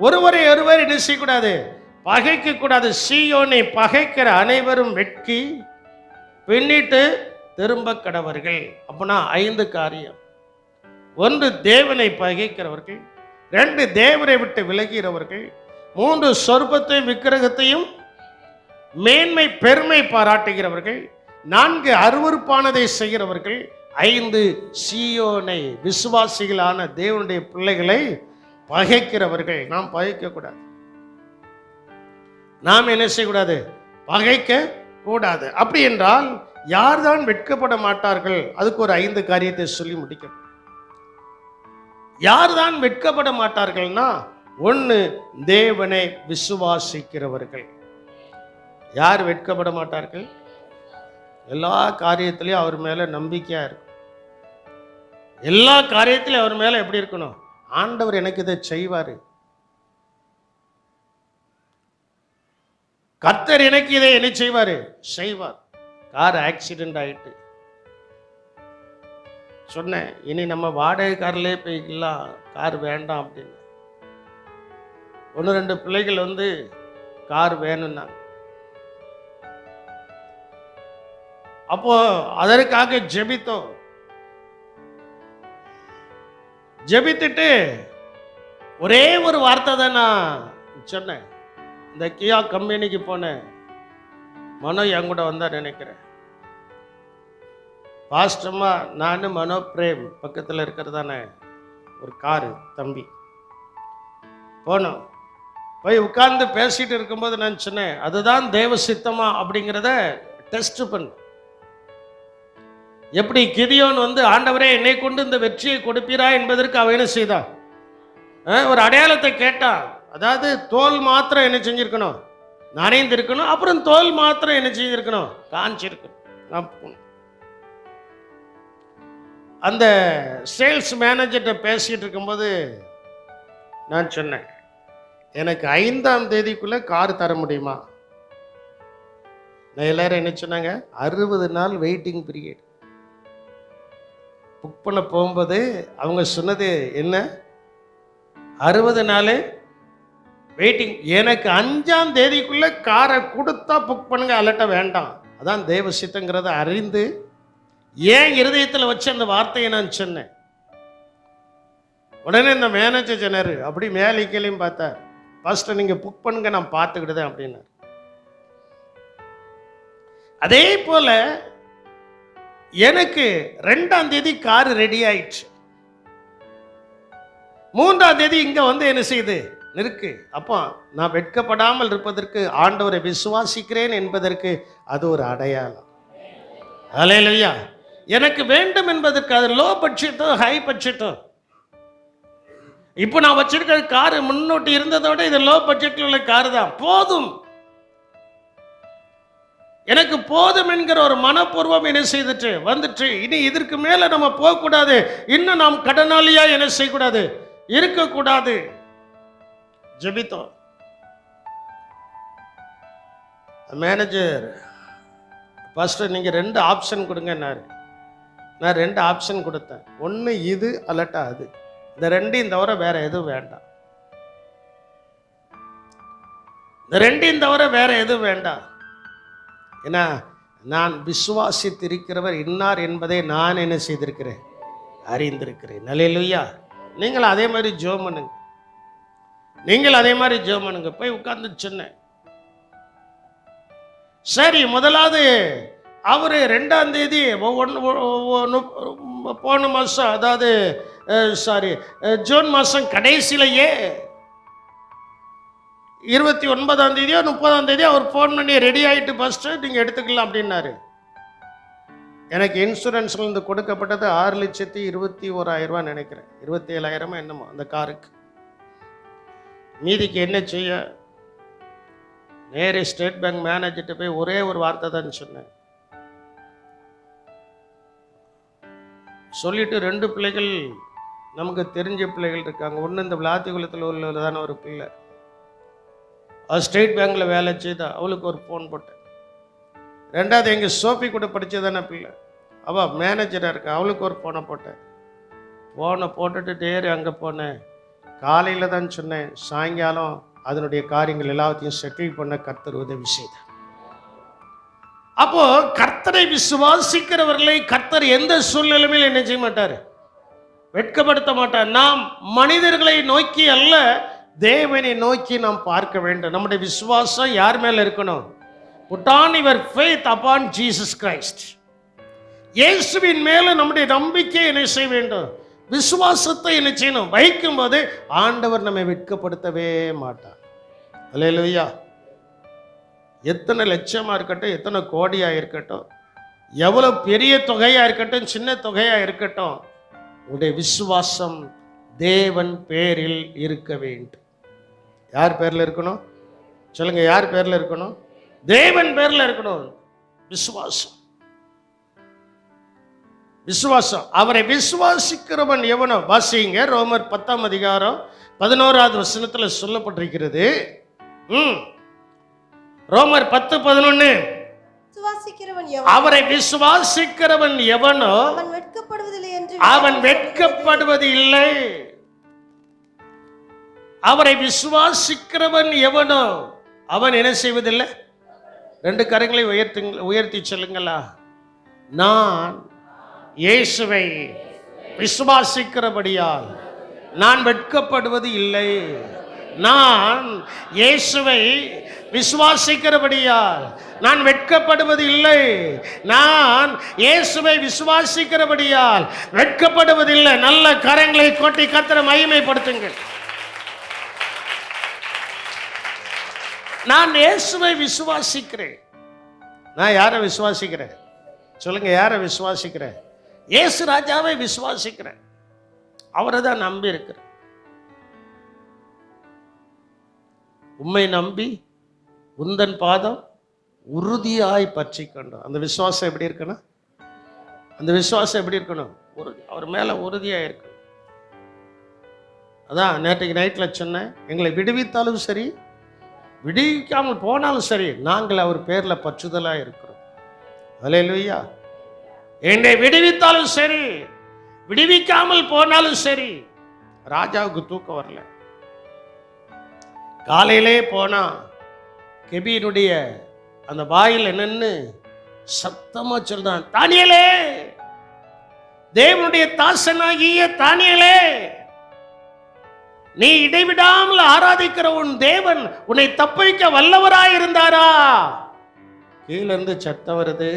Speaker 1: ஒருவரை ஒருவர் என்ன செய்யக்கூடாது, பகைக்க கூடாது. சீயோனை பகைக்கிற அனைவரும் வெட்கி பின்னிட்டு திரும்ப கடவர்கள். அப்படின்னா 5 காரியம். 1, தேவனை பகைக்கிறவர்கள். 2, தேவனை விட்டு விலகிறவர்கள். 3, சொர்பத்தையும் விக்கிரகத்தையும் மேன்மை பெருமை பாராட்டுகிறவர்கள். 4, அருவருப்பானதை செய்கிறவர்கள். 5, சீயோனை விசுவாசிகளான தேவனுடைய பிள்ளைகளை பகைக்கிறவர்கள். நாம் பகைக்க கூடாது. நாம் என்ன செய்யக்கூடாது, பகைக்க கூடாது. அப்படி என்றால் யார்தான் வெட்கப்பட மாட்டார்கள்? அதுக்கு ஒரு 5 காரியத்தை சொல்லி முடிக்க. யார்தான் வெட்கப்பட மாட்டார்கள்னா, 1, தேவனை விசுவாசிக்கிறவர்கள். யார் வெட்கப்பட மாட்டார்கள்? எல்லா காரியத்திலையும் அவர் மேல நம்பிக்கையா இருக்கும். எல்லா காரியத்திலையும் அவர் மேல எப்படி இருக்கணும்? ஆண்டவர் எனக்கு இதை செய்வாரு, கர்த்தர் எனக்கு இதை என்ன செய்வாரு, செய்வார். கார் ஆக்சிடென்ட் ஆயிட்டு சொன்னேன், இனி நம்ம வாடகை கார்லேயே போய்க்கலாம், கார் வேண்டாம் அப்படின்னு. 1-2 பிள்ளைகள் வந்து கார் வேணும்னாங்க. அப்போ அதற்காக ஜெபித்தோம். ஜெபித்துட்டு ஒரே ஒரு வார்த்தை தான் நான் சொன்னேன். இந்த கியா கம்பெனிக்கு போனேன், மனோ என் கூட வந்தா நினைக்கிறேன். பாஸ்டம்மா நானும் மனோபிரேம் பக்கத்தில் இருக்கிறதானே ஒரு காரு தம்பி போனோம். போய் உட்கார்ந்து பேசிட்டு இருக்கும்போது நான் சொன்னேன், அதுதான் தேவ சித்தமா அப்படிங்கிறத டெஸ்ட் பண்ணு. எப்படி கிதியோன் வந்து ஆண்டவரே என்னை கொண்டு இந்த வெற்றியை கொடுப்பீரா என்பதற்கு அவன் என்ன செய்தான், ஒரு அடையாளத்தை கேட்டான். அதாவது தோல் மாத்திரம் என்ன செஞ்சிருக்கணும், நனைந்திருக்கணும். அப்புறம் தோல் மாத்திரம் என்ன செஞ்சிருக்கணும், காஞ்சிருக்கணும். அந்த சேல்ஸ் மேனேஜர்கிட்ட பேசிட்டு இருக்கும்போது நான் சொன்னேன், எனக்கு 5ஆம் தேதிக்குள்ள கார் தர முடியுமா? நான் எல்லாரும் என்ன சொன்னாங்க, 60 நாள் வெயிட்டிங் பீரியட். புக் பண்ண போகும்போது அவங்க சொன்னது என்ன, 60 நாள் வெயிட்டிங். எனக்கு 5ஆம் தேதிக்குள்ள காரை கொடுத்தா புக் பண்ணுங்க, அலட்ட வேண்டாம். அதான் தேவ சித்தங்கிறத அறிந்து ஏன் இருதயத்தில் வச்சு அந்த வார்த்தையை நான் சொன்னேன். உடனே இந்த மேனேஜர் சொன்னார், அப்படி மேலே கீழையும் பார்த்தார், ஃபர்ஸ்ட் நீங்க புக் பண்ணுங்க, நான் பார்த்துக்கிட்டுதேன் அப்படின்னாரு. அதே போல எனக்கு 2ஆம் தேதி கார் ரெடி ஆயிடுச்சு. 3ஆம் தேதி இங்க வந்து என்ன செய்யுது, நிற்கு. அப்போ நான் வெட்கப்படாமல் இருப்பதற்கு, ஆண்டவரை விசுவாசிக்கிறேன் என்பதற்கு அது ஒரு அடையாளம். அல்லேலூயா. எனக்கு வேண்டும் என்பதற்கு அது லோ பட்ஜெட்டோ ஹை பட்ஜெட்டோ. இப்போ நான் வச்சிருக்கிற காரு முன்னோட்டி இருந்ததோட இது லோ பட்ஜெட்டில் உள்ள காரு தான். போதும், எனக்கு போதும் என்கிற ஒரு மனப்பூர்வம் என்ன செய்துட்டு வந்துட்டு, இனி இதற்கு மேல நம்ம போகக்கூடாது, இன்னும் நாம் கடனாளியா என்ன செய்யக்கூடாது, இருக்கக்கூடாது. ஜெபித்தோம். மேனேஜர் ஃபர்ஸ்ட் நீங்க 2 ஆப்ஷன் கொடுங்கன்னாரு. நான் 2 ஆப்ஷன் கொடுத்தேன். ஒன்று இது அல்லட்டா அது, இந்த 2ஐயும் தவிர வேற எதுவும் வேண்டாம். இந்த 2ஐயும் தவிர வேற எதுவும் வேண்டாம். ஏன்னா நான் விசுவாசித்திருக்கிறவர் இன்னார் என்பதை நான் என்ன செய்திருக்கிறேன், அறிந்திருக்கிறேன். அல்லேலூயா. நீங்கள் அதே மாதிரி ஜெபம் பண்ணுங்க, நீங்கள் அதே மாதிரி ஜெபம் பண்ணுங்க. போய் உட்கார்ந்து சொன்னேன். சரி, முதலாவது அவரு 2ஆம் தேதி போன மாசம், அதாவது ஜூன் மாசம் கடைசியிலேயே 29ஆம் தேதியோ 30ஆம் தேதியோ அவர் ஃபோன் பண்ணி ரெடி ஆகிட்டு ஃபர்ஸ்ட் நீங்கள் எடுத்துக்கலாம் அப்படின்னாரு. எனக்கு இன்சூரன்ஸ்ல இருந்து கொடுக்கப்பட்டது 6,21,000 நினைக்கிறேன், 27,000 என்னமோ அந்த காருக்கு. மீதிக்கு என்ன செய்ய, நேரே ஸ்டேட் பேங்க் மேனேஜர்கிட்ட போய் ஒரே ஒரு வார்த்தை தான் சொன்னேன். சொல்லிட்டு 2 பிள்ளைகள் நமக்கு தெரிஞ்ச பிள்ளைகள் இருக்காங்க. ஒன்று இந்த விளாத்திகுளத்தில் உள்ளதான ஒரு பிள்ளை, அது ஸ்டேட் பேங்க்ல வேலை செய்தா, அவளுக்கு ஒரு ஃபோன் போட்டேன். 2வது எங்கள் சோஃபி கூட படித்ததான பிள்ளை, அவள் மேனேஜராக இருக்கா, அவளுக்கு ஒரு ஃபோனை போட்டேன். ஃபோனை போட்டுட்டு டேரி அங்கே போனேன். காலையில் தான் சொன்னேன், சாயங்காலம் அதனுடைய காரியங்கள் எல்லாத்தையும் செட்டில் பண்ண கர்த்தர் உதவி செய்தார். அப்போ கர்த்தரை விசுவாசிக்கிறவர்களை கர்த்தர் எந்த சூழ்நிலையில் என்ன செய்ய மாட்டார், வெட்கப்படுத்த மாட்டார். நாம் மனிதர்களை நோக்கி அல்ல, தேவனை நோக்கி நாம் பார்க்க வேண்டும். நம்முடைய விசுவாசம் யார் மேல இருக்கணும், put on your faith upon Jesus Christ. இயேசுவின் மேல நம்முடைய நம்பிக்கை என்ன செய்ய வேண்டும், விசுவாசத்தை என்ன செய்யணும், வைக்கும்போது ஆண்டவர் நம்மை வெட்கப்படுத்தவே மாட்டார். அல்லேலூயா. எத்தனை லட்சமா இருக்கட்டும், எத்தனை கோடியா இருக்கட்டும், எவ்வளவு பெரிய தொகையா இருக்கட்டும், சின்ன தொகையா இருக்கட்டும், உடைய விசுவாசம் தேவன் பேரில் இருக்க வேண்டும். யார் பேர்ல இருக்கணும் சொல்லுங்க, யார் பேர்ல இருக்கணும், தேவன் பேர்ல இருக்கணும். விசுவாசம், விசுவாசம். அவரை விசுவாசிக்கிறவன் எவனோ, வாசிங்க ரோமர் 10ஆம் அதிகாரம் 11வது வசனத்துல சொல்லப்பட்டிருக்கிறது. ரோமர் 10:11. அவரை விசுவாசிக்கிறவன் எவனோ அவன் வெட்கப்படுவது இல்லை. அவரை விசுவாசிக்கிறவன் எவனோ அவன் என்ன செய்வதில்லை. 2 கரங்களை உயர்த்தி சொல்லுங்களா, நான் இயேசுவை விசுவாசிக்கிறபடியால் நான் வெட்கப்படுவது இல்லை. நான் இயேசுவை விசுவாசிக்கிறபடியால் நான் வெட்கப்படுவது இல்லை. நான் இயேசுவை விசுவாசிக்கிறபடியால் வெட்கப்படுவதில்லை. நல்ல கரங்களை கொட்டி கர்த்தரை மகிமைப்படுத்துங்கள். நான் இயேசுவை விசுவாசிக்கிறேன். நான் யாரை விசுவாசிக்கிறேன் சொல்லுங்க? யாரை விசுவாசிக்கிறேன்? இயேசு ராஜாவை விசுவாசிக்கிறேன். அவரை தான் நம்பி இருக்கிறேன். உம்மை நம்பி உந்தன் பாதம் உறுதியாய் பற்றி கொண்டோம். அந்த விசுவாசம் எப்படி இருக்கணும்? அந்த விசுவாசம் எப்படி இருக்கணும்? அவர் மேல உறுதியாக இருக்கணும். அதான் நேற்றைக்கு நைட்டில் சொன்னேன், எங்களை விடுவித்தாலும் சரி விடுவிக்காமல் போனாலும் சரி நாங்கள் அவர் பேரில் பற்றுதலாக இருக்கிறோம். அல்லேலூயா. என்னை விடுவித்தாலும் சரி விடுவிக்காமல் போனாலும் சரி. ராஜாவுக்கு தூக்கம் வரல. காலையிலே போனா கெபியினுடைய அந்த வாயில் என்னன்னு சத்தமா சொல்றான், தானியேலே, தேவனுடைய தாசனாகிய தானியேலே, நீ இடைவிடாமல் ஆராதிக்கிற உன் தேவன் உன்னை தப்பிக்க வல்லவராயிருந்தாரா? கீழ இருந்து சத்தம் வருது,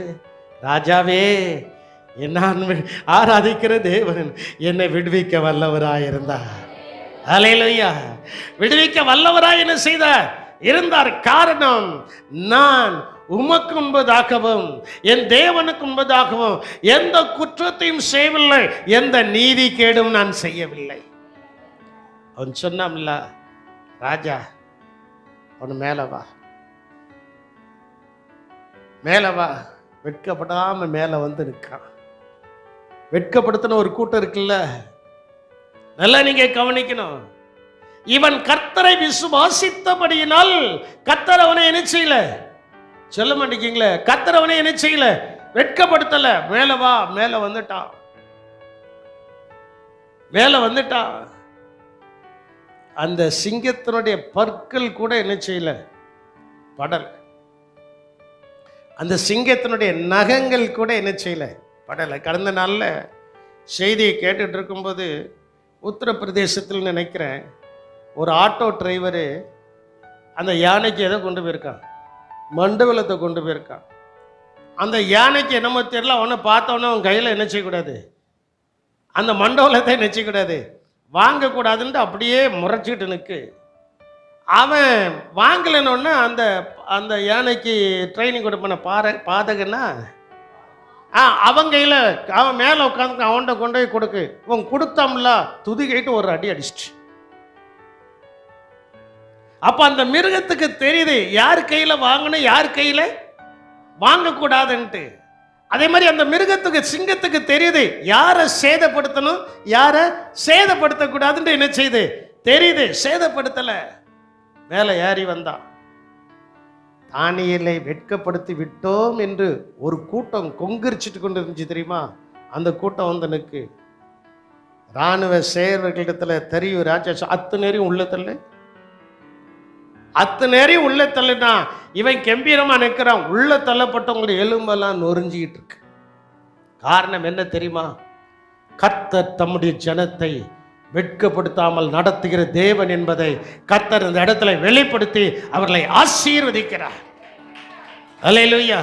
Speaker 1: ராஜாவே, நான் ஆராதிக்கிற தேவன் என்னை விடுவிக்க வல்லவராயிருந்தார். அல்லேலூயா. விடுவிக்க வல்லவராய் என்ன செய்தார்? இருந்தார். காரணம், நான் உமக்கு முன்பதாகவும் என் தேவனுக்கு முன்பதாகவும் எந்த குற்றத்தையும் செய்யவில்லை, எந்த நீதி கேடும் நான் செய்யவில்லை. அவன் சொன்னான்ல, ராஜா அவன் மேல வா, மேல வா. வெட்கப்படாம மேல வந்து நிற்கான். வெட்கப்படுத்தின ஒரு கூட்டம் இருக்குல்ல, நல்லா நீங்க கவனிக்கணும். இவன் கர்த்தரை விசுவாசித்தபடியினால் கர்த்தர் அவனை என்ன செய்யல? சொல்ல மாட்டேங்கீங்களே, கர்த்தர் அவனை என்ன செய்யல? வெட்கப்படுத்தல. மேல வா. மேல வந்துட்டான். மேல வந்துட்டான். அந்த சிங்கத்தினுடைய பற்கள் கூட என்ன செய்யல? படல. அந்த சிங்கத்தினுடைய நகங்கள் கூட என்ன செய்யல? படலை. கடந்த நாளில் செய்தியை கேட்டுட்டு இருக்கும்போது உத்தரப்பிரதேசத்தில் நினைக்கிறேன், ஒரு ஆட்டோ டிரைவரு அந்த யானைக்கு எதை கொண்டு போயிருக்கான்? மண்டபலத்தை கொண்டு போயிருக்கான். அந்த யானைக்கு என்னமோ தெரியல, அவனை பார்த்தவொன்னே அவன் கையில் என்ன செய்யக்கூடாது? அந்த மண்டபலத்தை என்ன செய்யக்கூடாது? வாங்கக்கூடாதுன்ட்டு அப்படியே முறைச்சிட்டு நிற்கு. அவன் வாங்கலைன்னொன்னே அந்த அந்த யானைக்கு ட்ரைனிங் கொடுப்பான பாதகன்னா அவன் கையில் அவன் மேலே உட்காந்து அவன்கிட்ட கொண்டு போய் கொடுக்கு. இவன் கொடுத்தாம்ல, துதிக்கிட்டு ஒரு அடி அடிச்சிட்டு. அப்போ அந்த மிருகத்துக்கு தெரியுது யார் கையில் வாங்கணும், யார் கையில் வாங்கக்கூடாதுன்ட்டு. அதே மாதிரி அந்த மிருகத்துக்கு, சிங்கத்துக்கு தெரியுது யாரை சேதப்படுத்தணும், யாரை சேதப்படுத்தக்கூடாதுன்ட்டு. என்ன செய்யுது? தெரியுது. சேதப்படுத்தலை. மேலே ஏறி வந்தான். தானியேலை வெட்கப்படுத்தி விட்டோம் என்று ஒரு கூட்டம் கொங்கரிச்சிட்டு கொண்டு இருந்துச்சு தெரியுமா? அந்த கூட்டம் வந்து நிற்கு. இராணுவ சேவர்களிடத்துல தெரியும், ராஜா அத்து நேரம் உள்ளத்தல்ல, அத்து நேரம் உள்ளத்தல்லுனா இவன் கம்பீரமா நிற்கிறான். உள்ள தள்ளப்பட்டவங்களுடைய எலும்பெல்லாம் நொறுஞ்சிக்கிட்டு இருக்கு. காரணம் என்ன தெரியுமா? கர்த்தர் தம்முடைய ஜனத்தை வெட்கப்படுத்தாமல் நடத்துகிற தேவன் என்பதை கர்த்தர் இந்த இடத்துல வெளிப்படுத்தி அவர்களை ஆசீர்வதிக்கிறார். அல்லேலூயா.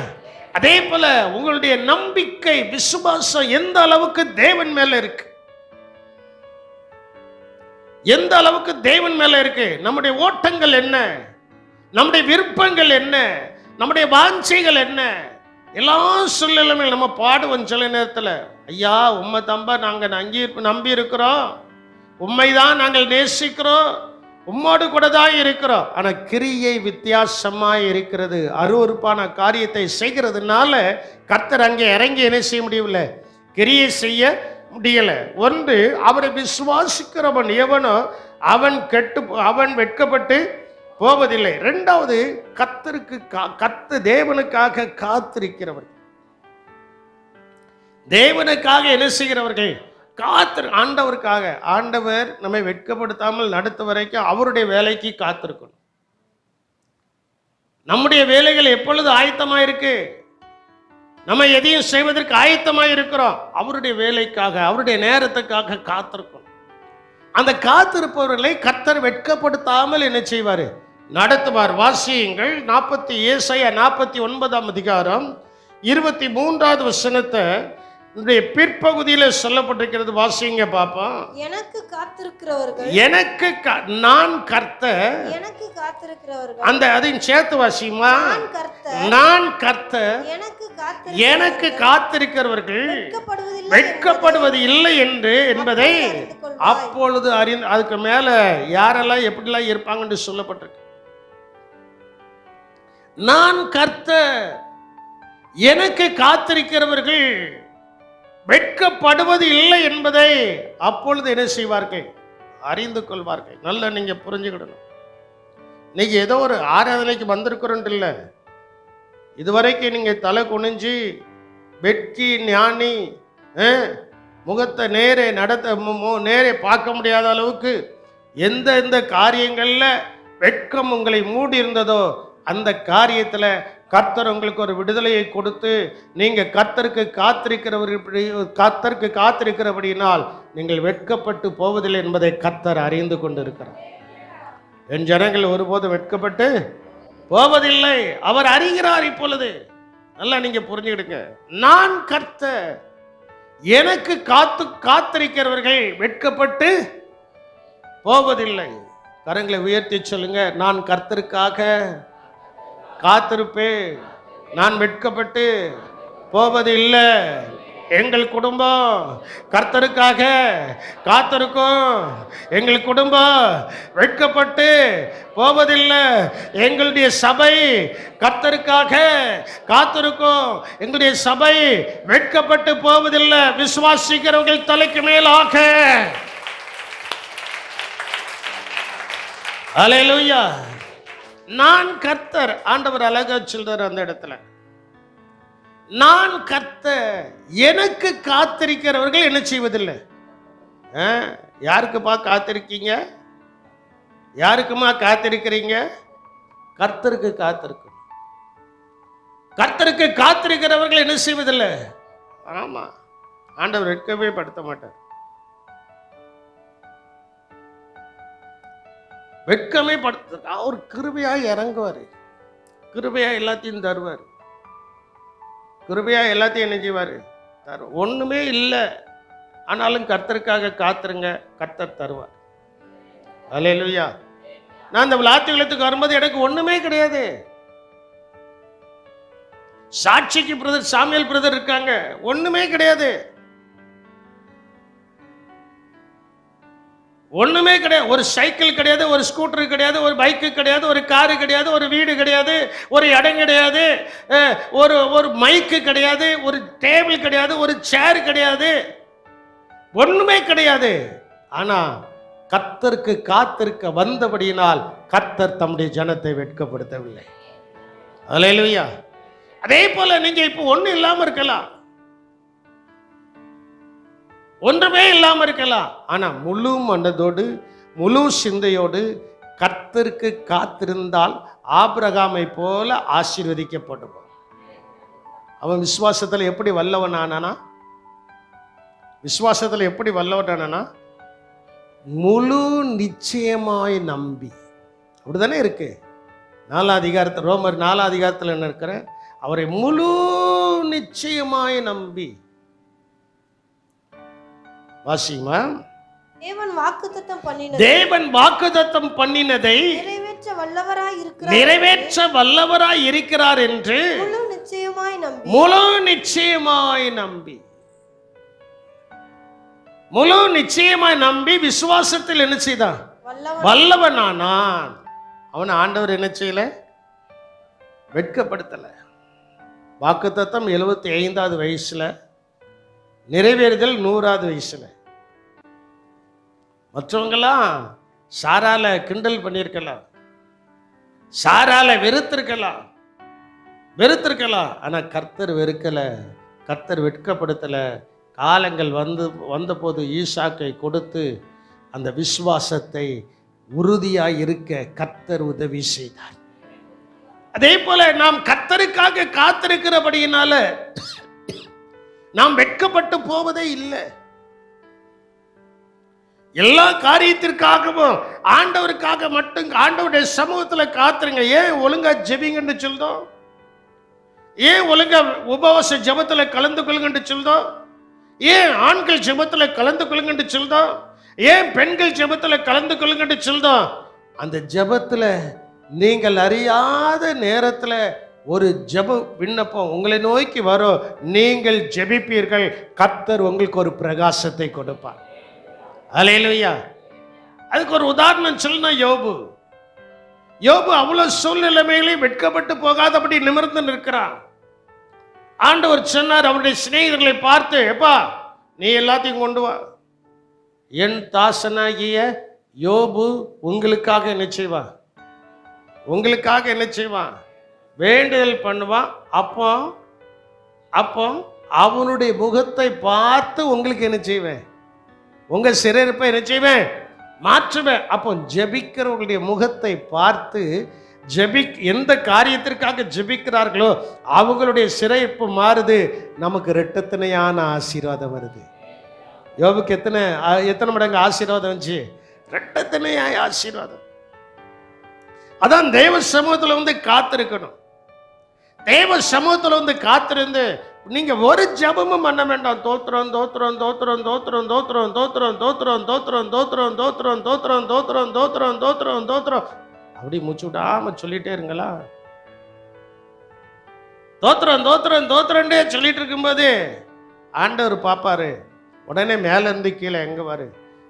Speaker 1: அதே போல உங்களுடைய நம்பிக்கை, விசுவாசம் எந்த அளவுக்கு தேவன் மேல இருக்கு, எந்த அளவுக்கு தேவன் மேல இருக்கு. நம்முடைய ஓட்டங்கள் என்ன, நம்முடைய விருப்பங்கள் என்ன, நம்முடைய வாஞ்சைகள் என்ன, எல்லா சூழ்நிலையும் நம்ம பாடுவோம். சில நேரத்தில், ஐயா உண்மை தம்பா நாங்கள் நம்பி இருக்கிறோம், உண்மைதான் நாங்கள் நேசிக்கிறோம், உம்மோடு கூட தான் இருக்கிறோம். ஆனால் கிரியை வித்தியாசமாக இருக்கிறது. அருவருப்பான காரியத்தை செய்கிறதுனால கர்த்தர் அங்கே இறங்கி என்ன செய்ய முடியவில்லை? கிரியை செய்ய முடியலை. ஒன்று, அவரை விசுவாசிக்கிறவன் எவனோ அவன் வெட்கப்பட்டு போவதில்லை. ரெண்டாவது, கர்த்தருக்கு தேவனுக்காக காத்திருக்கிறவர்கள், தேவனுக்காக என்ன செய்கிறவர்கள்? ஆண்டவருக்காக. ஆண்டவர் நம்மை வெட்கப்படுத்தாமல் நடத்த வரைக்கும் அவருடைய வேலைக்கு காத்திருக்கணும். நம்முடைய வேலைகள் எப்பொழுது ஆயத்தமாக இருக்கு? நம்ம எதையும் செய்வதற்கு ஆயத்தமாக இருக்கிறோம். அவருடைய வேலைக்காக, அவருடைய நேரத்துக்காக காத்திருக்கணும். அந்த காத்திருப்பவர்களை கர்த்தர் வெட்கப்படுத்தாமல் என்ன செய்வார்? நடத்துவார். வாசியுங்கள். ஏசாயா 49 அதிகாரம் 23வது வசனத்தை பிற்பகுதியில சொல்லப்பட்டிருக்கிறது. வாசிங்க பாப்போம்.
Speaker 3: எனக்கு காத்திருக்கிறவர்கள்,
Speaker 1: நான் கர்த்தர்,
Speaker 3: எனக்கு காத்திருக்கிறவர்கள்,
Speaker 1: அந்த அதையும் சேர்த்து வாசிமா.
Speaker 3: நான் கர்த்தர்,
Speaker 1: நான் கர்த்தர், எனக்கு காத்திருக்கிறவர்கள் வெட்கப்படுவது இல்லை என்பதை அப்பொழுது அறிந்து. அதுக்கு மேல யாரெல்லாம் எப்படிலாம் இருப்பாங்கன்னு சொல்லப்பட்டிருக்கு. நான் கர்த்தர், எனக்கு காத்திருக்கிறவர்கள் வெட்கப்படுவது இல்லை என்பதை அப்பொழுது என்ன செய்வார்கள்? அறிந்து கொள்வார்கள். நல்லா நீங்க புரிஞ்சுக்கிடணும். நீங்க ஏதோ ஒரு ஆராதனைக்கு வந்திருக்கிறோம் இல்லை, இதுவரைக்கும் நீங்க தலை குனிஞ்சு வெட்கி ஞானி முகத்தை நேரே நேரே பார்க்க முடியாத அளவுக்கு எந்த காரியங்கள்ல வெட்கம் உங்களை மூடி இருந்ததோ அந்த காரியத்துல கர்த்தர் உங்களுக்கு ஒரு விடுதலையை கொடுத்து நீங்க கர்த்தருக்கு காத்திருக்கிறபடியினால் நீங்கள் வெட்கப்பட்டு போவதில்லை என்பதை கர்த்தர் அறிந்து கொண்டிருக்கிறார். என் ஜனங்கள் ஒருபோதும் வெட்கப்பட்டு போவதில்லை, அவர் அறிகிறார். இப்பொழுது நல்லா நீங்க புரிஞ்சுக்கிடுங்க. நான் கர்த்தர், எனக்கு காத்திருக்கிறவர்கள் வெட்கப்பட்டு போவதில்லை. கரங்களை உயர்த்தி சொல்லுங்க. நான் கர்த்தருக்காக காத்திருப்பேன், நான் வெட்கப்பட்டு போவதில்லை. எங்கள் குடும்பம் கர்த்தருக்காக காத்திருக்கும், எங்கள் குடும்பம் வெட்கப்பட்டு போவதில்லை. எங்களுடைய சபை கர்த்தருக்காக காத்திருக்கும், எங்களுடைய சபை வெட்கப்பட்டு போவதில்லை. விசுவாசிக்கிறவர்கள் தலைக்கு மேலாக. அல்லேலூயா. நான் கர்த்தர். ஆண்டவர் அழகா சொல்றார் அந்த இடத்துல. நான் கர்த்தர், எனக்கு காத்திருக்கிறவர்கள் என்ன செய்வதில்லை. யாருக்குப்பா காத்திருக்கீங்க? யாருக்குமா காத்திருக்கிறீங்க? கர்த்தருக்கு காத்திருக்கும். கர்த்தருக்கு காத்திருக்கிறவர்கள் என்ன செய்வதில்லை. ஆமா, ஆண்டவர் வெட்கமே படுத்த மாட்டார். வெட்கமே படுத்த அவர் கிருபையா இறங்குவார், கிருபையா எல்லாத்தையும் தருவார், கிருபையா எல்லாத்தையும் என்ன செய்வார்? தருவார். ஒண்ணுமே இல்லை ஆனாலும் கர்த்தருக்காக காத்துருங்க, கர்த்தர் தருவார். அல்லேலூயா. நான் இந்த விளாத்துகளுக்கு வரும்போது எனக்கு ஒண்ணுமே கிடையாது. சாட்சிக்கு பிரதர் சாமியல் பிரதர் இருக்காங்க, ஒண்ணுமே கிடையாது, ஒண்ணுமே கிடையாது. ஒரு சைக்கிள் கிடையாது, ஒரு ஸ்கூட்டர் கிடையாது, ஒரு பைக்கு கிடையாது, ஒரு காரு கிடையாது, ஒரு வீடு கிடையாது, ஒரு இடம் கிடையாது, ஒரு மைக்கு கிடையாது, ஒரு டேபிள் கிடையாது, ஒரு சேர் கிடையாது, ஒண்ணுமே கிடையாது. ஆனா கர்த்தருக்கு காத்திருக்க வந்தபடியினால் கர்த்தர் தம்முடைய ஜனத்தை வெட்கப்படுத்தவில்லை. அல்லேலூயா. அதே போல நீங்க இப்போ ஒண்ணு இல்லாம இருக்கலாம், ஒன்றுமே இல்லாம இருக்கலாம். ஆனா முழு மனதோடு முழு சிந்தையோடு கர்த்தருக்கு காத்திருந்தால் ஆபிரகாமை போல ஆசீர்வதிக்கப்படுவான். அவன் விசுவாசத்துல எப்படி வல்லவனானா, விசுவாசத்துல எப்படி வல்லவனானா, முழு நிச்சயமாய் நம்பி. அப்படிதானே இருக்கு 4 அதிகாரத்தில், ரோமர் 4 அதிகாரத்தில் என்ன இருக்கிற, அவரை முழு நிச்சயமாய் நம்பி. வாசிமா.
Speaker 3: தேவன்
Speaker 1: வாக்குத்தத்தம் பண்ணினதை நிறைவேற்ற வல்லவராய் இருக்கிறார் என்று முழு நிச்சயமாய் நம்பி, முழு நிச்சயமாய் நம்பி விசுவாசத்தில் என்ன செய்தான்? வல்லவனானான். அவன் ஆண்டவர் என்ன செய்யல? வெட்கப்படுத்தல. வாக்குத்தத்தம் 75வது வயசுல, நிறைவேறுதல் 100வது வயசுல. மற்றவங்கெல்லாம் சாரால கிண்டல் பண்ணியிருக்கலாம், சாரால வெறுத்திருக்கலாம், ஆனா கர்த்தர் வெறுக்கல, கர்த்தர் வெட்கப்படுத்தல. காலங்கள் வந்தபோது ஈசாக்கை கொடுத்து அந்த விசுவாசத்தை உறுதியாய் இருக்க கர்த்தர் உதவி செய்தார். அதே போல நாம் கர்த்தருக்காக காத்திருக்கிறபடியினால நாம் வெட்கப்பட்டு போவதே இல்லை. எல்லா காரியத்திற்காகவும் ஆண்டவருக்காக மட்டும் ஆண்டவருடைய சமூகத்துல காத்துருங்க. ஏன் ஒழுங்கா ஜெபிங்கன்னு சொல்றோம்? ஏன் ஒழுங்கா உபவாச ஜெபத்துல கலந்து கொள்ளுங்கன்னு சொல்றோம்? ஏன் ஆண்கள் ஜெபத்துல கலந்து கொள்ளுங்கன்னு சொல்றோம்? ஏன் பெண்கள் ஜெபத்துல கலந்து கொள்ளுங்கன்னு சொல்றோம்? அந்த ஜெபத்துல நீங்கள் அறியாத நேரத்துல ஒரு ஜெப விண்ணப்பம் உங்களை நோக்கி வரும். நீங்கள் ஜெபிப்பீர்கள், கர்த்தர் உங்களுக்கு ஒரு பிரகாசத்தை கொடுப்பார். அல்லேலூயா. அதுக்கு ஒரு உதாரணம் சொல்லணும். யோபு அவ்வளவு சூழ்நிலைமையிலே வெட்கப்பட்டு போகாதபடி நிமிர்ந்து நிற்கிறான். ஆண்டவர் சொன்னார் அவருடைய சிநேகிதர்களை பார்த்து, எப்பா நீ எல்லாத்தையும் கொண்டு வா, என் தாசனாகிய யோபு உங்களுக்காக என்ன செய்வான்? உங்களுக்காக என்ன செய்வான்? வேண்டுதல் பண்ணுவான். அப்போ அவனுடைய முகத்தை பார்த்து உங்களுக்கு என்ன செய்வேன்? உங்க சிறையிருப்பை என்ன செய்வேன்? மாற்றுவேன். அப்போ ஜெபிக்கிறவர்களுடைய முகத்தை பார்த்து எந்த காரியத்திற்காக ஜெபிக்கிறார்களோ அவங்களுடைய சிறையிருப்பு மாறுது. நமக்கு இரட்டத்தனையான ஆசீர்வாதம் வருது. யோபுக்கு எத்தனை மடங்கு ஆசீர்வாதம் வந்துச்சு? இரட்டத்தனையாய் ஆசீர்வாதம். அதான் தேவ சமூகத்தில் வந்து காத்திருக்கணும். தேவ சமூகத்தில் வந்து காத்திருந்து நீங்க ஒரு ஜபமும் பண்ண வேண்டாம். தோத்திரம் தோத்திரம் தோத்திரம் தோத்திரம் தோத்திரம் தோத்திரம் தோத்திரம் தோத்திரம் தோத்திரம் தோத்திரம் தோத்திரம் தோத்திரம் தோத்திரம் தோத்திரம் தோத்திரம் அப்படி மூச்சு விடாம சொல்லிட்டே இருங்களா? தோத்திரம் தோத்திரம் தோத்திரண்டே சொல்லிட்டு இருக்கும்போது ஆண்டவர் பார்ப்பாரு. உடனே மேல இருந்து கீழே எங்க வாரு,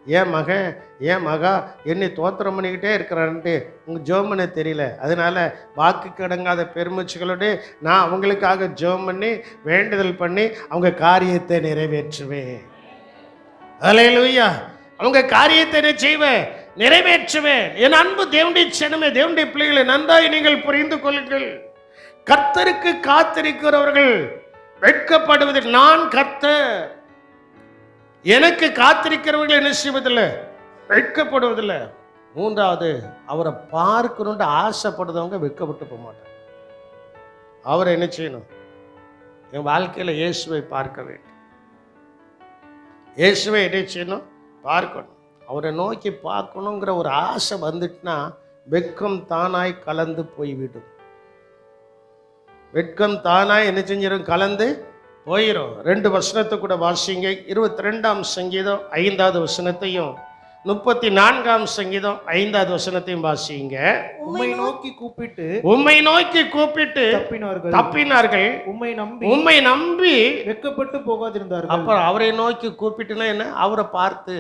Speaker 1: ஏன் மகன் ஏன் மகா என்னை தோத்திரம் பண்ணிக்கிட்டே இருக்கிறான்ட்டு உங்கள் ஜோமனை தெரியல. அதனால வாக்கு கடங்காத பெருமூச்சுகளோடு நான் அவங்களுக்காக ஜோம் பண்ணி வேண்டுதல் பண்ணி அவங்க காரியத்தை நிறைவேற்றுவேன். அல்லேலூயா. அவங்க காரியத்தை என்ன செய்வேன்? நிறைவேற்றுவேன். என் அன்பு தேவனுடைய சனமே, தேவனுடைய பிள்ளைகளை நன்றாய் நீங்கள் புரிந்து கொள்ளுங்கள். கர்த்தருக்கு காத்திருக்கிறவர்கள் வெட்கப்படுவதில் நான் கர்த்தர். எனக்கு காத்திருக்கிறவர்கள் என்ன செய்வதில்லை? வெட்கப்படுவதில்லை. மூன்றாவது, அவரை பார்க்கணும்னு ஆசைப்படுறவங்க வெட்கப்பட்டு போக மாட்டாங்க. அவரை என்ன செய்யணும்? என் வாழ்க்கையில் இயேசுவை பார்க்க வேண்டும். இயேசுவை என்ன செய்யணும்? பார்க்கணும். அவரை நோக்கி பார்க்கணுங்கிற ஒரு ஆசை வந்துட்டுனா வெட்கம் தானாய் கலந்து போய்விடும். வெட்கம் தானாய் என்ன செஞ்சிடும்? கலந்து போயிடும். 2 வசனத்தை கூட வாசிங்க. 22ஆம் சங்கீதம் 5வது வசனத்தையும் 34ஆம் சங்கீதம் 5வது வசனத்தையும் வாசிங்க.
Speaker 2: உம்மை நோக்கி கூப்பிட்டு
Speaker 1: தப்பினார்கள். உம்மை நம்பி
Speaker 2: வெட்கப்பட்டு போகாதிருந்தார்கள்.
Speaker 1: அப்புறம் அவரை நோக்கி கூப்பிட்டுனா என்ன? அவரை பார்த்து.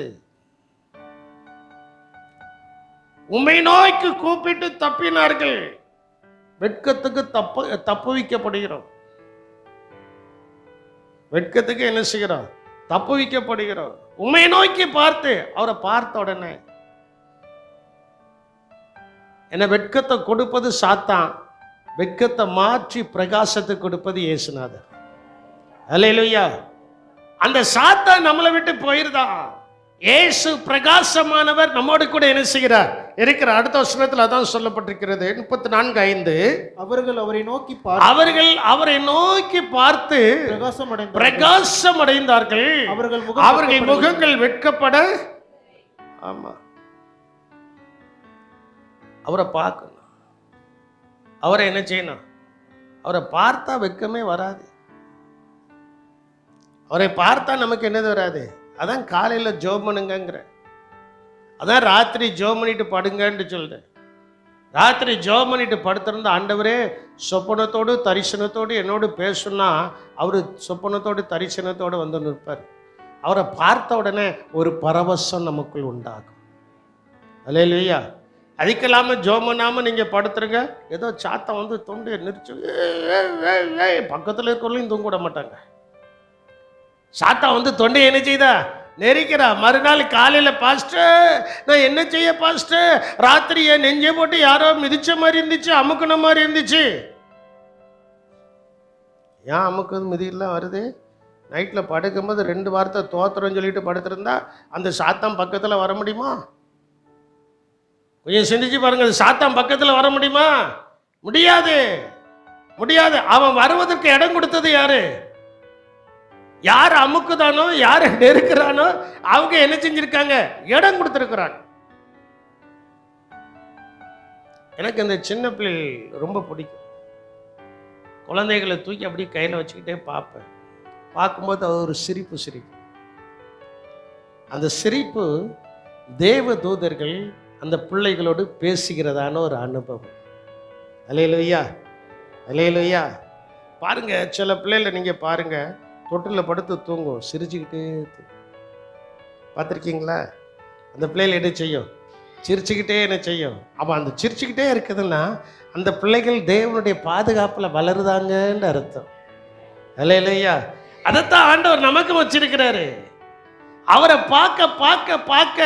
Speaker 1: உம்மை நோக்கி கூப்பிட்டு தப்பினார்கள். வெட்கத்துக்கு தப்புவிக்கப்படுகிறோம். வெட்கத்துக்கு என்ன செய்கிறோம்? தப்புவிக்கப்படுகிறோம். உம்மை நோக்கி பார்த்து, அவரை பார்த்த உடனே என்ன? வெட்கத்தை கொடுப்பது சாத்தான், வெட்கத்தை மாற்றி பிரகாசத்தை கொடுப்பது இயேசுநாதர். அல்லேலூயா. அந்த சாத்தான் நம்மளை விட்டு போயிருதான். இயேசு பிரகாசமானவர் நம்மோடு கூட என்ன செய்கிறார்? இருக்கிறார். அடுத்த வசனத்தில் அதான் சொல்லப்பட்டிருக்கிறது. 34:5
Speaker 2: அவர்கள் அவரை நோக்கி பார்த்து பிரகாசம் அடைந்தார்கள்.
Speaker 1: அவர்கள் முகங்கள் வெட்கப்பட. ஆமா, அவரை பார்க்கணும். அவரை என்ன செய்யணும்? அவரை பார்த்தா வெட்கமே வராது. அவரை பார்த்தா நமக்கு என்னது வராது? அதான் காலையில் ஜோம் பண்ணுங்கிற, அதான் ராத்திரி ஜோம் பண்ணிட்டு படுங்கன்னு சொல்றேன். ராத்திரி ஜோம் பண்ணிட்டு படுத்திருந்த ஆண்டவரே சொப்பனத்தோடு தரிசனத்தோடு என்னோடு பேசுனா அவர் சொப்பனத்தோடு தரிசனத்தோடு வந்து நிற்பார். அவரை பார்த்த உடனே ஒரு பரவசம் நமக்குள் உண்டாகும். அல்லேலூயா. அதுக்கெல்லாம ஜோம் பண்ணாமல் நீங்கள் படுத்துருங்க. ஏதோ சாத்தம் வந்து தொண்டு நெரிச்சு பக்கத்தில் இருக்கிறவங்களையும் தூங்க விட மாட்டாங்க. சாத்தா வந்து தொண்டை என்ன செய்தா? நெரிக்கிறா. மறுநாள் காலையில் பாஸ்டர் நான் என்ன செய்ய பாஸ்டர், ராத்திரி என் நெஞ்சை போட்டு யாரோ மிதிச்ச மாதிரி இருந்துச்சு, அமுக்குன மாதிரி இருந்துச்சு. ஏன் அமுக்குது மிதியெல்லாம் வருது? நைட்டில் படுக்கும்போது 2 வார்த்தை தோத்திரம் சொல்லிட்டு படுத்திருந்தா அந்த சாத்தான் பக்கத்தில் வர முடியுமா? கொஞ்சம் சிந்திச்சு பாருங்க. சாத்தான் பக்கத்தில் வர முடியுமா? முடியாது, முடியாது. அவன் வருவதற்கு இடம் கொடுத்தது யாரு? யார் அமுக்குதானோ, யார் நெருக்கிறானோ அவங்க என்ன செஞ்சிருக்காங்க? இடம் கொடுத்துருக்குறாங்க. எனக்கு இந்த சின்ன பிள்ளை ரொம்ப பிடிக்கும். குழந்தைகளை தூக்கி அப்படியே கையில் வச்சுக்கிட்டே பார்ப்பேன். பார்க்கும்போது அது ஒரு சிரிப்பு சிரிப்பு. அந்த சிரிப்பு தேவ தூதர்கள் அந்த பிள்ளைகளோடு பேசுகிறதான ஒரு அனுபவம். அல்லேலூயா, அல்லேலூயா. பாருங்க, சில பிள்ளைகளை நீங்க பாருங்க, தொட்டில் படுத்து தூங்கும், சிரிச்சுக்கிட்டே தூங்கும். பார்த்துருக்கீங்களா? அந்த பிள்ளைகள் என்ன செய்யும்? சிரிச்சுக்கிட்டே என்ன செய்யும்? அப்போ அந்த சிரிச்சுக்கிட்டே இருக்குதுன்னா அந்த பிள்ளைகள் தேவனுடைய பாதுகாப்பில் வளருதாங்கன்னு அர்த்தம். அல்லேலூயா. அதைத்தான் ஆண்டவர் நமக்கு வச்சிருக்கிறாரு. அவரை பார்க்க பார்க்க பார்க்க